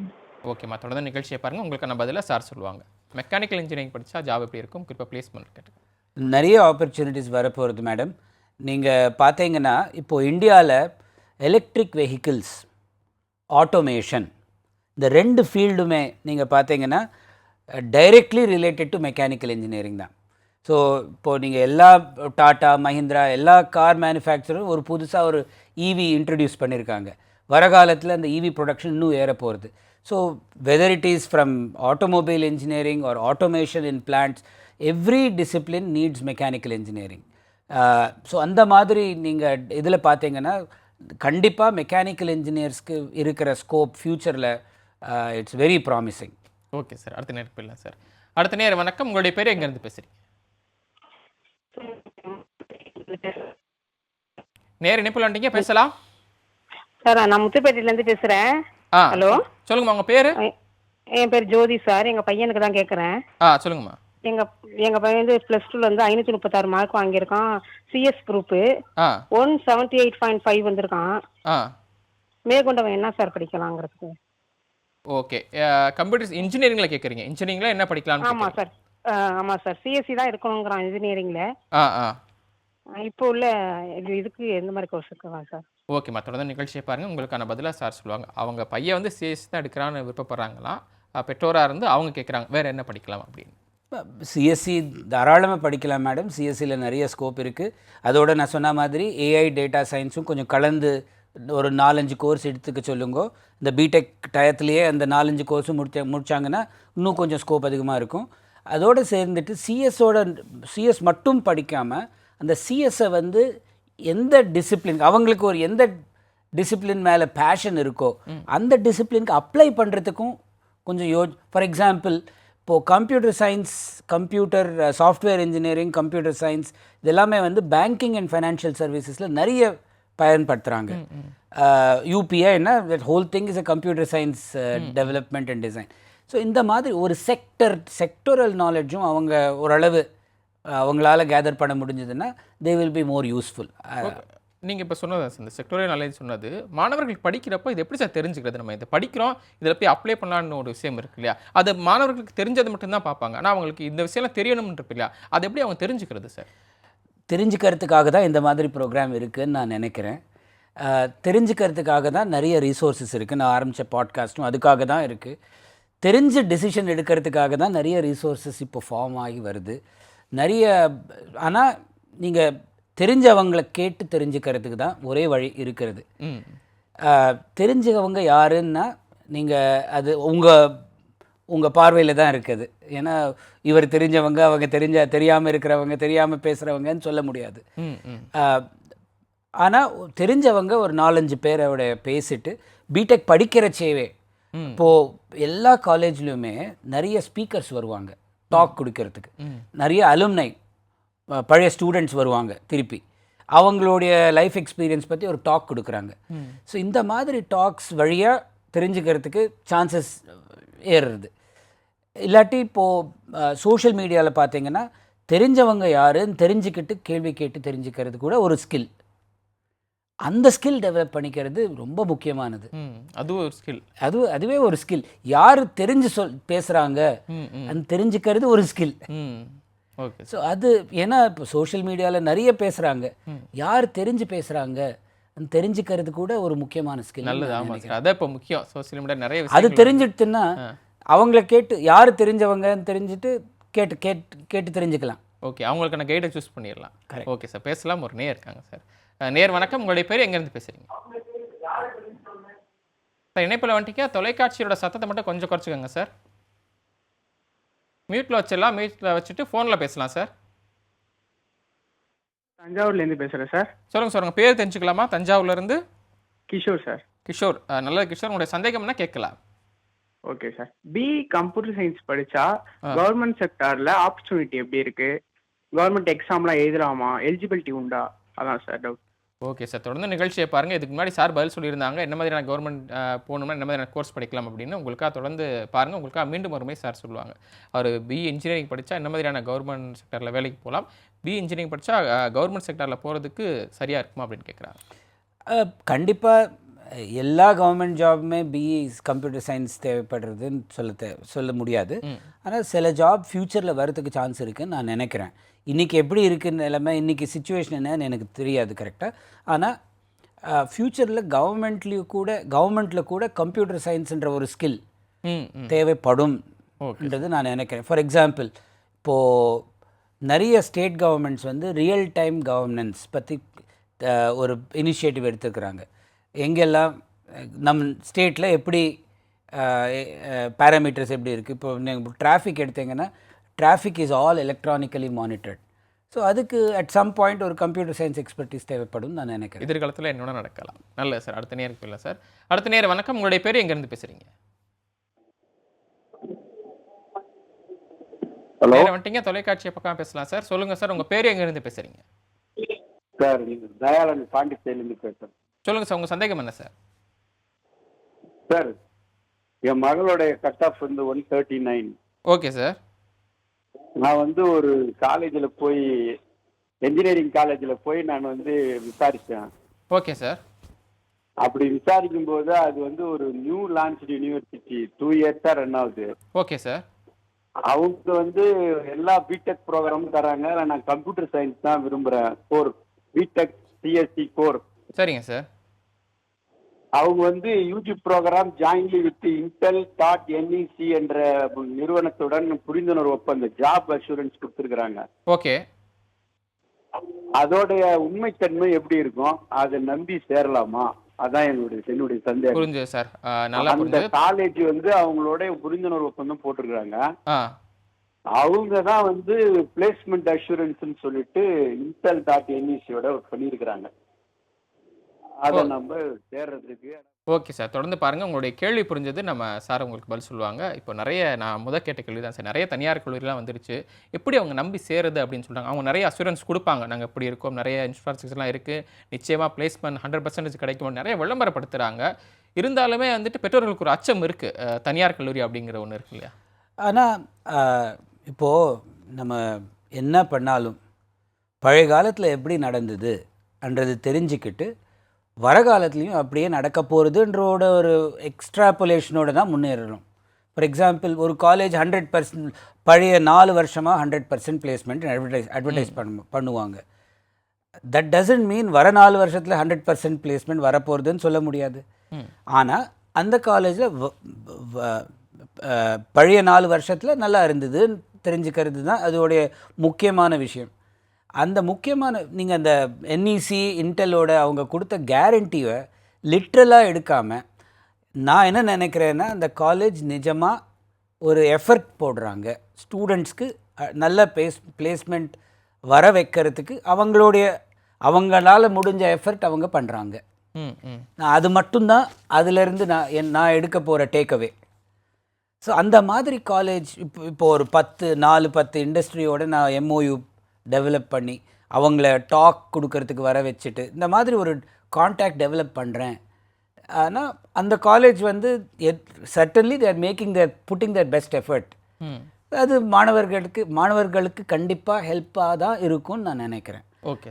ஓகேம்மா, தொடர்ந்து நிகழ்ச்சியை பாருங்கள், உங்களுக்கு நம்ம பதிலாக சார் சொல்லுவாங்க. மெக்கானிக்கல் இன்ஜினியரிங் படித்தா ஜாப் எப்படி இருக்கும், குறிப்பாக பிளேஸ்மெண்ட் கேட்டு நிறைய ஆப்பர்ச்சுனிட்டிஸ் வரப்போகிறது மேடம். நீங்கள் பார்த்தீங்கன்னா இப்போது இந்தியாவில் எலக்ட்ரிக் வெஹிக்கிள்ஸ், ஆட்டோமேஷன், இந்த 2 ஃபீல்டுமே நீங்கள் பார்த்தீங்கன்னா directly related to mechanical engineering தான். ஸோ இப்போது நீங்கள் எல்லா டாட்டா, மஹிந்திரா, எல்லா கார் மேனுஃபேக்சரும் ஒரு புதுசாக ஒரு இவி இன்ட்ரடியூஸ் பண்ணியிருக்காங்க. வர காலத்தில் அந்த இவி ப்ரொடக்ஷன் இன்னும் ஏற போகிறது. So whether it is from automobile engineering or automation in plants, every discipline needs mechanical engineering. So அந்த மாதிரி நீங்கள் இதில் பார்த்தீங்கன்னா கண்டிப்பாக மெக்கானிக்கல் இன்ஜினியர்ஸ்க்கு இருக்கிற ஸ்கோப் ஃப்யூச்சரில் it's very promising. Okay sir, அடுத்த நேரம் போயிடலாம் சார். அடுத்த நேரம் வணக்கம், உங்களுடைய பேர் எங்கேருந்து பேசுகிறீங்க? நேர இணைப்பில் வந்துட்டீங்க, பேசலாம் சார். நான் முத்துப்பேட்டையிலேருந்து பேசுகிறேன். ஹலோ, சொல்லுங்கம்மா. உங்கள் பேர்? என் பேர் ஜோதி சார். எங்கள் பையனுக்கு தான் கேட்குறேன். சொல்லுங்கம்மா. எங்கள் பையன் வந்து +2 வந்து 536 மார்க் வாங்கியிருக்கான். சிஎஸ் குரூப்பு 178.5 வந்திருக்கான். மேற்கொண்டவன் என்ன சார் படிக்கலாங்கிறதுக்கு? ஓகே, கம்ப்யூட்டர் இன்ஜினியரிங்கில் கேட்குறீங்க. இன்ஜினியரிங்கில் என்ன படிக்கலாம்? ஆமாம் சார், ஆமாம் சார். சிஎஸ்சி தான் இருக்கணுங்கிறான் இன்ஜினியரிங்கில். இப்போ உள்ள இதுக்கு எந்த மாதிரி கோர்ஸ் இருக்கலாம் சார்? ஓகேம்மா, தொடர்ந்து நிகழ்ச்சியை பாருங்கள், உங்களுக்கான பதிலாக சார் சொல்லுவாங்க. அவங்க பையன் வந்து சிஎஸ்சி தான் எடுக்கிறான்னு விருப்பப்படுறாங்களாம். பெற்றோராக இருந்து அவங்க கேட்குறாங்க வேறு என்ன படிக்கலாம் அப்படின்னு. சிஎஸ்சி தாராளமாக படிக்கலாம் மேடம். சிஎஸ்சியில் நிறைய ஸ்கோப் இருக்குது. அதோட நான் சொன்ன மாதிரி ஏஐ டேட்டா சயின்ஸும் கொஞ்சம் கலந்து ஒரு 4-5 கோர்ஸ் எடுத்துக்க சொல்லுங்க. இந்த பிடெக் டயத்துலேயே அந்த 4-5 கோர்ஸும் முடித்தாங்கன்னா இன்னும் கொஞ்சம் ஸ்கோப் அதிகமாக இருக்கும். அதோடு சேர்ந்துட்டு சிஎஸ் மட்டும் படிக்காமல் அந்த சிஎஸ்ஸை வந்து எந்த டிசிப்ளின் அவங்களுக்கு ஒரு எந்த டிசிப்ளின் மேலே பேஷன் இருக்கோ அந்த டிசிப்ளினுக்கு அப்ளை பண்ணுறதுக்கும் கொஞ்சம் ஃபார் எக்ஸாம்பிள் இப்போது computer science, computer software engineering, computer science இது எல்லாமே வந்து பேங்கிங் அண்ட் ஃபைனான்ஷியல் சர்வீசஸில் நிறைய பயன்படுத்துகிறாங்க. யூபிஐ என்ன that whole thing is a computer science development and design. So இந்த மாதிரி ஒரு செக்டரல் நாலேஜும் அவங்க ஓரளவு அவங்களால கேதர் பண்ண முடிஞ்சதுன்னா they will be more useful. நீங்கள் இப்போ சொன்னது இந்த செக்டோரியல் நாலேஜ் சொன்னது, மாணவர்கள் படிக்கிறப்போ இது எப்படி சார் தெரிஞ்சுக்கிறது? நம்ம இதை படிக்கிறோம், இதில் போய் அப்ளை பண்ணலான்னு ஒரு விஷயம் இருக்கு இல்லையா? அது மாணவர்களுக்கு தெரிஞ்சது மட்டும்தான் பார்ப்பாங்க. ஆனால் அவங்களுக்கு இந்த விஷயம்லாம் தெரியணும்னு இருக்கு இல்லையா? அது எப்படி அவங்க தெரிஞ்சுக்கிறது சார்? தெரிஞ்சுக்கிறதுக்காக தான் இந்த மாதிரி ப்ரோக்ராம் இருக்குதுன்னு நான் நினைக்கிறேன். தெரிஞ்சுக்கிறதுக்காக தான் நிறைய ரிசோர்ஸஸ் இருக்குது. நான் ஆரம்பித்த பாட்காஸ்ட்டும் அதுக்காக தான் இருக்குது. தெரிஞ்ச டெசிஷன் எடுக்கிறதுக்காக தான் நிறைய ரிசோர்ஸஸ் இப்போ ஃபார்ம் ஆகி வருது நிறைய. ஆனால் நீங்கள் தெரிஞ்சவங்களை கேட்டு தெரிஞ்சுக்கிறதுக்கு தான் ஒரே வழி இருக்கிறது. தெரிஞ்சவங்க யாருன்னா நீங்கள் அது உங்கள் பார்வையில் தான் இருக்குது. ஏன்னா இவர் தெரிஞ்சவங்க, அவங்க தெரியாமல் இருக்கிறவங்க, தெரியாமல் பேசுகிறவங்கன்னு சொல்ல முடியாது. ஆனால் தெரிஞ்சவங்க ஒரு 4-5 பேரோட பேசிட்டு பிடெக் படிக்கிறச்சேவே இப்போது எல்லா காலேஜ்லேயுமே நிறைய ஸ்பீக்கர்ஸ் வருவாங்க டாக் கொடுக்கறதுக்கு. நிறைய அலும்னை பழைய ஸ்டூடெண்ட்ஸ் வருவாங்க, திருப்பி அவங்களுடைய லைஃப் எக்ஸ்பீரியன்ஸ் பற்றி ஒரு டாக் கொடுக்குறாங்க. ஸோ இந்த மாதிரி டாக்ஸ் வழியாக தெரிஞ்சுக்கிறதுக்கு சான்சஸ் ஏறுறது. இல்லாட்டி இப்போது சோஷியல் மீடியாவில் பார்த்தீங்கன்னா தெரிஞ்சவங்க யாருன்னு தெரிஞ்சுக்கிட்டு கேள்வி கேட்டு தெரிஞ்சுக்கிறது கூட ஒரு ஸ்கில். அந்த ஸ்கில் டெவலப் பண்ணிக்கிறது ரொம்ப முக்கியமானது. அதுவே ஒரு ஸ்கில். யார் தெரிஞ்சு பேசுகிறாங்க அது தெரிஞ்சுக்கிறது ஒரு ஸ்கில். ஸோ அது ஏன்னா இப்போ சோஷியல் மீடியாவில் நிறைய பேசுகிறாங்க, யார் தெரிஞ்சு பேசுகிறாங்க அது தெரிஞ்சுக்கிறது கூட ஒரு முக்கியமான ஸ்கில். அதான் இப்போ முக்கியம். சோஷியல் மீடியா நிறைய அது தெரிஞ்சுட்டுன்னா அவங்கள கேட்டு யார் தெரிஞ்சவங்கன்னு தெரிஞ்சுட்டு கேட்டு தெரிஞ்சுக்கலாம். ஓகே, அவங்களுக்கான கைடை சூஸ் பண்ணிடலாம். ஓகே சார், பேசலாம். ஒரு நேர் இருக்காங்க சார். நேர் வணக்கம், உங்களுடைய பேர் எங்கேருந்து பேசுகிறீங்க? சார் இணைப்பில் வந்துட்டீங்க, தொலைக்காட்சியோட சத்தத்தை மட்டும் கொஞ்சம் குறைச்சிக்கோங்க சார். மியூட்டில் வச்சிடலாம், மியூட்டில் வச்சுட்டு ஃபோனில் பேசலாம் சார். தஞ்சாவூர்லேருந்து பேசுகிறேன் சார். சொல்லுங்கள் பேர் தெரிஞ்சுக்கலாமா? தஞ்சாவூர்லேருந்து கிஷோர் சார். கிஷோர், நல்லது கிஷோர். உங்களுடைய சந்தேகம்னா கேட்கலாம். Okay sir. கம்ப்யூட்டர் சயின்ஸ் படித்தா கவர்மெண்ட் செக்டாரில் ஆப்பர்ச்சுனிட்டி எப்படி இருக்குது? கவர்மெண்ட் எக்ஸாம்லாம் எழுதலாமா? எலிஜிபிலிட்டி உண்டா? அதான் சார் டவுட். ஓகே சார், தொடர்ந்து நிகழ்ச்சியை பாருங்கள். இதுக்கு முன்னாடி சார் பதில் சொல்லியிருந்தாங்க என்ன மாதிரியான கவர்மெண்ட் போகணும்னா என்ன மாதிரியான கோர்ஸ் படிக்கலாம் அப்படின்னு. உங்களுக்காக தொடர்ந்து பாருங்கள், உங்களுக்காக மீண்டும் ஒருமே சார் சொல்லுவாங்க. அவர் இன்ஜினியரிங் படித்தா என்ன மாதிரியான கவர்மெண்ட் செக்டரில் வேலைக்கு போகலாம், இன்ஜினியரிங் படித்தா கவர்மெண்ட் செக்டரில் போகிறதுக்கு சரியாக இருக்குமா அப்படின்னு கேட்குறாங்க. கண்டிப்பாக எல்லா கவர்மெண்ட் ஜாபுமே கம்ப்யூட்டர் சயின்ஸ் தேவைப்படுறதுன்னு சொல்ல முடியாது. ஆனால் சில ஜாப் ஃப்யூச்சரில் வரதுக்கு சான்ஸ் இருக்குதுன்னு நான் நினைக்கிறேன். இன்றைக்கி எப்படி இருக்குன்னு நிலைமை, இன்றைக்கி சிச்சுவேஷன் என்னன்னு எனக்கு தெரியாது கரெக்டாக. ஆனால் ஃப்யூச்சரில் கவர்மெண்ட்டில் கூட கம்ப்யூட்டர் சயின்ஸுன்ற ஒரு ஸ்கில் தேவைப்படும்ன்றது நான் நினைக்கிறேன். ஃபார் எக்ஸாம்பிள் இப்போது நிறைய ஸ்டேட் கவர்மெண்ட்ஸ் வந்து ரியல் டைம் கவர்னன்ஸ் பற்றி ஒரு இனிஷியேட்டிவ் எடுத்துக்கிறாங்க. எங்கெல்லாம் நம்ம ஸ்டேட்டில் எப்படி பேராமீட்டர்ஸ் எப்படி இருக்குது. இப்போ நீங்கள் டிராஃபிக் எடுத்தீங்கன்னா traffic is all electronically monitored. So அதுக்கு அட் சம் பாயிண்ட் ஒரு கம்ப்யூட்டர் சயின்ஸ் எக்ஸ்பர்டீஸ் தேவைப்படும் நான் நினைக்கிறேன். எதிர்காலத்தில் என்னோட நடக்கலாம். நல்லது சார். அடுத்த நேருக்கு இல்லை சார். அடுத்த நேரம் வணக்கம். உங்களுடைய பேர் எங்கேருந்து பேசுகிறீங்க? ஹலோ வந்துட்டீங்க, தொலைக்காட்சியை பக்கம் பேசலாம் சார். சொல்லுங்கள் சார், உங்கள் பேர் எங்கேருந்து பேசுகிறீங்க? சார், தயாளன் பாண்டிச்சேரியிலேருந்து பேசுகிறேன். சொல்லுங்கள் சார், உங்கள் சந்தேகம் என்ன சார்? சார், என் மகளுடைய கட் ஆஃப் வந்து 139. Okay sir. நான் வந்து ஒரு காலேஜில் போய் என்ஜினியரிங் காலேஜில் போய் நான் வந்து விசாரித்தேன். Okay sir. அப்படி விசாரிக்கும் போது அது வந்து ஒரு நியூ லான்ச் யூனிவர்சிட்டி 2 இயர்ஸாக ரன் ஆகுது. Okay sir. அவங்க வந்து எல்லா பிடெக் ப்ரோக்ராமும் தராங்க. நான் கம்ப்யூட்டர் சயின்ஸ் தான் விரும்புகிறேன். Core BTech CSC core. சரிங்க சார். அவங்க வந்து UG programme jointly with Intel dot NEC என்ற நிறுவனத்துடன் புரிந்துணர்வு ஒப்பந்தம் ஜாப் அஷூரன்ஸ் கொடுத்துருக்குறாங்க. ஓகே. அதோடைய உண்மைத்தன்மை எப்படி இருக்கும்? அதை நம்பி சேரலாமா? அதான் என்னுடைய சந்தேகம். புரிஞ்சது சார். நல்லா அந்த புரிஞ்சது. காலேஜ் வந்து அவங்களோட புரிந்துணர்வு ஒப்பந்தம் போட்டிருக்கிறாங்க. ஆ அவங்க தான் வந்து பிளேஸ்மெண்ட் அஷூரன்ஸ்னு சொல்லிட்டு இன்டெல் டாட் என்இசியோட பண்ணியிருக்கிறாங்க. அதை நம்ம சேர்றதுக்கு. ஓகே சார், தொடர்ந்து பாருங்கள். உங்களுடைய கேள்வி புரிஞ்சது. நம்ம சார் உங்களுக்கு பதில் சொல்லுவாங்க. இப்போ நிறைய நான் கேட்ட கேள்வி தான் சார். நிறைய தனியார் கல்லூரிலாம் வந்துருச்சு. எப்படி அவங்க நம்பி சேருது அப்படின்னு சொல்கிறாங்க. அவங்க நிறைய அஷூரன்ஸ் கொடுப்பாங்க. நாங்கள் இப்படி இருக்கோம், நிறைய இன்ஃப்ராஸ்ட்ரக்சர்லாம் இருக்குது, நிச்சயமாக பிளேஸ்மெண்ட் 100% கிடைக்கும், நிறைய விளம்பரப்படுத்துகிறாங்க. இருந்தாலுமே வந்துட்டு பெற்றோர்களுக்கு ஒரு அச்சம் இருக்குது. தனியார் கல்லூரி அப்படிங்கிற ஒன்று இருக்கு இல்லையா? ஆனால் இப்போது நம்ம என்ன பண்ணாலும் பழைய காலத்தில் எப்படி நடந்ததுன்றது தெரிஞ்சுக்கிட்டு வர காலத்துலேயும் அப்படியே நடக்க போகிறதுன்றோட ஒரு எக்ஸ்ட்ராப்புலேஷனோடு தான் முன்னேறணும். ஃபார் எக்ஸாம்பிள், ஒரு காலேஜ் 100% பழைய 4 வருஷமாக 100% பிளேஸ்மெண்ட் அட்வர்டைஸ் பண்ணுவாங்க. தட் டசன்ட் மீன் வர 4 வருஷத்தில் 100% பிளேஸ்மெண்ட் வரப்போகிறதுன்னு சொல்ல முடியாது. ஆனால் அந்த காலேஜில் பழைய 4 வருஷத்தில் நல்லா இருந்ததுன்னு தெரிஞ்சுக்கிறது தான் அதோடைய முக்கியமான விஷயம். அந்த முக்கியமான நீங்கள் அந்த என்இசி இன்டெலோட அவங்க கொடுத்த கேரண்டியை லிட்ரலாக எடுக்காமல், நான் என்ன நினைக்கிறேன்னா அந்த காலேஜ் நிஜமாக ஒரு எஃபர்ட் போடுறாங்க ஸ்டூடெண்ட்ஸ்க்கு நல்ல பிளேஸ்மெண்ட் வர வைக்கிறதுக்கு. அவங்களால முடிஞ்ச எஃபர்ட் அவங்க பண்ணுறாங்க. நான் அது மட்டும்தான் அதிலேருந்து நான் எடுக்க போகிற டேக்அவே. ஸோ அந்த மாதிரி காலேஜ் இப்போ ஒரு 10 இண்டஸ்ட்ரியோட நான் எம்ஓயு டெவலப் பண்ணி அவங்கள டாக் கொடுக்கறதுக்கு வர வச்சுட்டு இந்த மாதிரி ஒரு கான்டாக்ட் டெவலப் பண்ணுறேன். ஆனால் அந்த காலேஜ் வந்து certainly there pudding their best effort. அது மாணவர்களுக்கு கண்டிப்பாக ஹெல்ப்பாக தான் இருக்கும்னு நான் நினைக்கிறேன். ஓகே.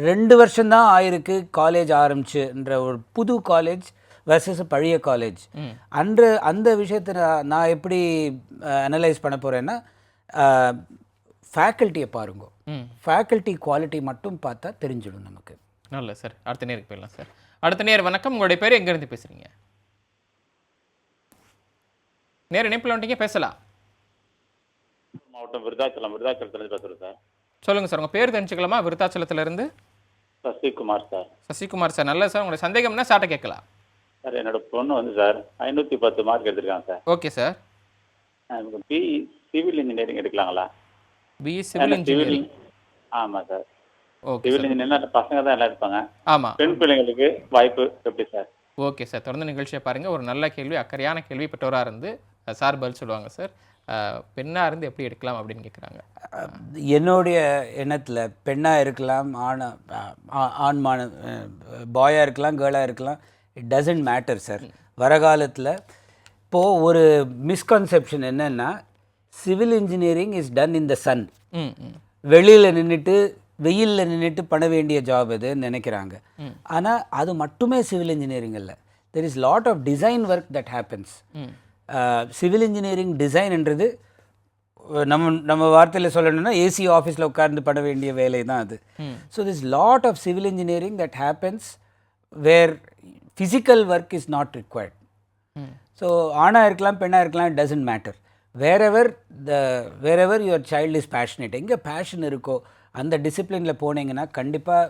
2 வருஷம்தான் ஆயிருக்கு காலேஜ் ஆரம்பிச்சுன்ற ஒரு புது காலேஜ் வர்சஸ் பழைய காலேஜ். அந்த விஷயத்தை நான் எப்படி அனலைஸ் பண்ண போகிறேன்னா, ஃபேக்கல்ட்டியை பாருங்க. ஃபேக்கல்ட்டி குவாலிட்டி மட்டும் பார்த்தா தெரிஞ்சிடும் நமக்கு. நல்ல சார். அடுத்த நேருக்கு போயிடலாம் சார். அடுத்த நேர் வணக்கம். உங்களுடைய பேர் எங்கேருந்து பேசுகிறீங்க? நேர் இணைப்பில் வந்துட்டீங்க, பேசலாம். மாவட்டம் விருதாச்சலத்திலிருந்து பேசுகிறேன் சார். சொல்லுங்கள் சார், உங்கள் பேர் தெரிஞ்சுக்கலாமா? விருத்தாச்சலத்திலிருந்து சசிகுமார் சார். சசிகுமார் சார், நல்ல சார். உங்களுடைய சந்தேகம்னா சார்ட்ட கேட்கலாம். சார், என்னோட பொண்ணு வந்து சார் 510 மார்க் எடுத்திருக்காங்க sir. Okay sir. BE civil engineering எடுக்கலாங்களா? BE civil engineering. ஆமாம் சார். ஓகே. சிவில் இன்ஜினியர்னா பசங்க தான் எல்லாம் இருப்பாங்க. ஆமாம். பெண் பிள்ளைங்களுக்கு வாய்ப்பு எப்படி சார்? ஓகே சார், தொடர்ந்து நிகழ்ச்சியை பாருங்கள். ஒரு நல்ல கேள்வி, அக்கறையான கேள்வி. பெற்றோராக இருந்து சார் பதில் சொல்லுவாங்க சார். பெண்ணாக இருந்து எப்படி எடுக்கலாம் அப்படின்னு கேட்குறாங்க. என்னுடைய எண்ணத்தில் பெண்ணாக இருக்கலாம், பாயாக இருக்கலாம், கேர்ளாக இருக்கலாம், இட் டசன்ட் மேட்டர் சார். வர காலத்தில் இப்போது ஒரு மிஸ்கன்செப்ஷன் என்னென்னா, civil engineering is done in the sun. வெளியில் நின்றுட்டு பண்ண வேண்டிய ஜாப் எதுன்னு நினைக்கிறாங்க. ஆனால் அது மட்டுமே சிவில் இன்ஜினியரிங் இல்லை. There is lot of design work that happens. Civil engineering டிசைன்ன்றது நம்ம வார்த்தையில் சொல்லணும்னா ஏசி ஆஃபீஸில் உட்கார்ந்து பண்ண வேண்டிய வேலை தான் அது. So this lot of civil engineering that happens where physical work is not required. So ஆணாக இருக்கலாம், பெண்ணாக இருக்கலாம், it doesn't matter. Wherever your child is passionate, எங்கே பேஷன் இருக்கோ அந்த டிசிப்ளினில் போனீங்கன்னா கண்டிப்பாக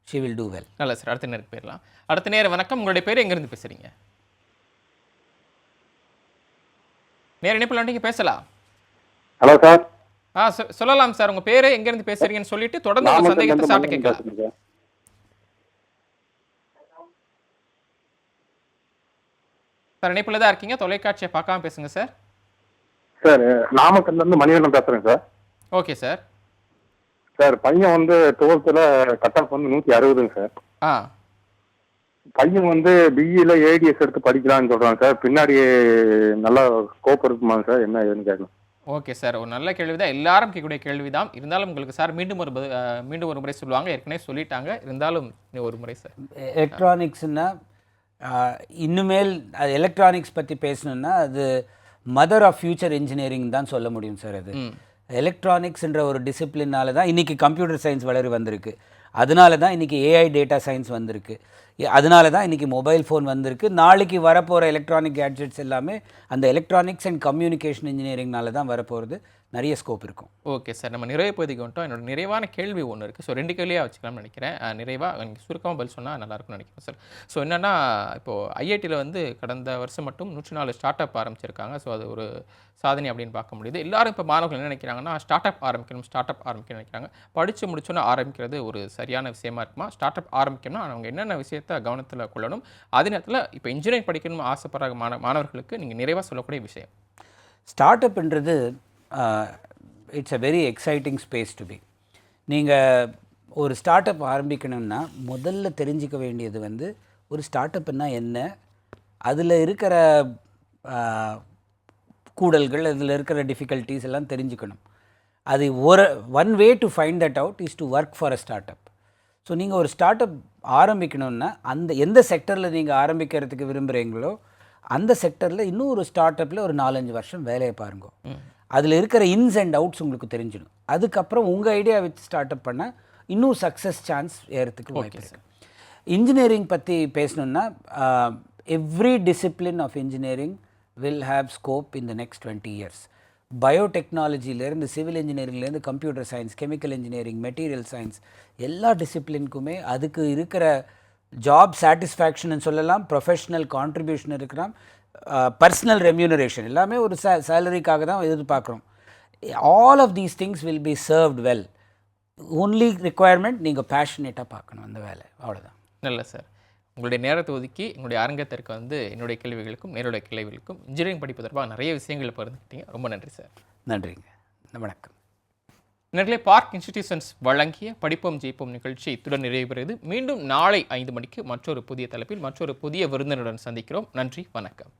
ஷி வில் டூ வெல். நல்ல சார். அடுத்த நேரம் போயிடலாம். அடுத்த நேரம் வணக்கம். உங்களுடைய பேர் எங்கேருந்து பேசுகிறீங்க? நேர இணைப்பில் நீங்க பேசலாம். Hello sir. சொல்லலாம் சார். உங்க பேரு, எங்க இருந்து பேசுறீங்கன்னு சொல்லிட்டு தொடர்ந்து உங்க சந்தேகத்தை சார்ட்ட கேட்கலாம். சார் இணைப்பில் தான் இருக்கீங்க, தொலைக்காட்சியை பார்க்காம பேசுங்க சார். சார் நாமக்கல்ல இருந்து மணிவண்ணன் பேசுறேன் சார். Okay sir. சார் பையன் வந்து 12th கட் ஆஃப் வந்து 160ங்க சார். பையன் வந்து பிஇல ஏடிஎஸ் எடுத்து படிக்கலாம்னு சொல்றாங்க சார். பின்னாடி நல்லா ஸ்கோப் இருக்குமா சார், என்ன ஏதுன்னு கேட்கணும். ஓகே சார், ஒரு நல்ல கேள்வி தான், எல்லாரும் கேட்கக்கூடிய கேள்வி தான். இருந்தாலும் உங்களுக்கு சார் மீண்டும் ஒரு முறை சொல்லுவாங்க, ஏற்கனவே சொல்லிட்டாங்க, இருந்தாலும் ஒரு முறை சார். எலக்ட்ரானிக்ஸ்னா இன்னுமேல் எலக்ட்ரானிக்ஸ் பற்றி பேசணுன்னா அது மதர் ஆஃப் ஃபியூச்சர் இன்ஜினியரிங் தான் சொல்ல முடியும் சார். அது எலக்ட்ரானிக்ஸ்ன்ற ஒரு டிசிப்ளினால தான் இன்றைக்கி கம்ப்யூட்டர் சயின்ஸ் வளரி வந்திருக்கு. அதனால தான் இன்றைக்கி ஏஐ டேட்டா சயின்ஸ் வந்திருக்கு. அதனால தான் இன்றைக்கி மொபைல் ஃபோன் வந்திருக்கு. நாளைக்கு வரப்போகிற எலக்ட்ரானிக் கேட்ஜெட்ஸ் எல்லாமே அந்த எலக்ட்ரானிக்ஸ் அண்ட் கம்யூனிகேஷன் இன்ஜினியரிங்னால தான் வரப்போகிறது. நிறைய ஸ்கோப் இருக்கும். ஓகே சார், நம்ம நிறைய பகுதிக்கு வந்துட்டோம். என்னோட நிறைவான கேள்வி ஒன்று இருக்குது. ஸோ 2 கேள்வியாக வச்சுக்கலாம்னு நினைக்கிறேன். நிறைவாக எனக்கு சுருக்கமாக பதில் சொன்னால் நல்லாயிருக்கும்னு நினைக்கிறேன் சார். ஸோ என்னென்னா, இப்போது ஐஐடியில் வந்து கடந்த வருஷம் மட்டும் 104 ஸ்டார்ட் அப் ஆரம்பிச்சிருக்காங்க. ஸோ அது ஒரு சாதனை அப்படின்னு பார்க்க முடியுது. எல்லாரும் இப்போ மாணவர்கள் என்ன நினைக்கிறாங்கன்னா, ஸ்டார்ட் அப் ஆரம்பிக்கணும்னு நினைக்கிறாங்க. படித்து முடிச்சோன்னா ஆரம்பிக்கிறது ஒரு சரியான விஷயமா இருக்குமா? ஸ்டார்ட் அப் ஆரம்பிக்கணும்னா அவங்க என்னென்ன விஷயத்தை கவனத்தில் கொள்ளணும்? அதே நேரத்தில் இப்போ இன்ஜினியரிங் படிக்கணும்னு ஆசைப்படுற மாணவர்களுக்கு நீங்கள் நிறைவாக சொல்லக்கூடிய விஷயம். ஸ்டார்ட் அப்ன்றது it's a very exciting space to be. நீங்கள் ஒரு ஸ்டார்ட் அப் ஆரம்பிக்கணும்னா முதல்ல தெரிஞ்சிக்க வேண்டியது வந்து ஒரு ஸ்டார்ட் அப்னா என்ன, அதில் இருக்கிற கூடல்கள், அதில் இருக்கிற டிஃபிகல்ட்டிஸ் எல்லாம் தெரிஞ்சுக்கணும். அது one way to find that out is to work for a start up. So நீங்கள் ஒரு ஸ்டார்ட் அப் ஆரம்பிக்கணும்னா எந்த செக்டரில் நீங்கள் ஆரம்பிக்கிறதுக்கு விரும்புகிறீங்களோ அந்த செக்டரில் இன்னும் ஒரு ஸ்டார்ட் அப்பில் ஒரு 4-5 வருஷம் வேலையை பாருங்க. அதில் இருக்கிற இன்ஸ் அண்ட் அவுட்ஸ் உங்களுக்கு தெரிஞ்சிடும். அதுக்கப்புறம் உங்கள் ஐடியா வச்சு ஸ்டார்ட் அப் பண்ணால் இன்னும் சக்ஸஸ் சான்ஸ் ஏறதுக்கு வாய்ப்பு இருக்குது. இன்ஜினியரிங் பற்றி பேசணுன்னா every discipline of engineering will have scope in the next 20 years. பயோடெக்னாலஜிலேருந்து சிவில் இன்ஜினியரிங்லேருந்து computer science, chemical engineering, material science, எல்லா டிசிப்ளினுக்குமே அதுக்கு இருக்கிற ஜாப் சாட்டிஸ்ஃபேக்ஷன் சொல்லலாம், ப்ரொஃபஷ்னல் கான்ட்ரிபியூஷன் இருக்கலாம், பர்சனல் ரெம்யூனரேஷன் எல்லாமே ஒரு சேலரிக்காக தான் எதிர்பார்க்குறோம். All of these things will be served well. Only requirement நீங்கள் பேஷனேட்டாக பார்க்கணும் அந்த வேலை, அவ்வளோதான். நல்ல சார், உங்களுடைய நேரத்தை ஒதுக்கி என்னுடைய அரங்கத்திற்கு வந்து என்னுடைய கேள்விகளுக்கும் நேருடைய கேள்விகளுக்கும் இன்ஜினியரிங் படிப்பு தொடர்பாக நிறைய விஷயங்களை பகிர்ந்துக்கிட்டீங்க. ரொம்ப நன்றி சார். நன்றிங்க, வணக்கம். நேர்களே, பார்க் இன்ஸ்டிடியூஷன்ஸ் வழங்கிய படிப்போம் ஜெயிப்போம் நிகழ்ச்சி இத்துடன் நிறைவு பெறுகிறது. மீண்டும் நாளை 5 மணிக்கு மற்றொரு புதிய தலைப்பில் மற்றொரு புதிய விருந்தினருடன் சந்திக்கிறோம். நன்றி, வணக்கம்.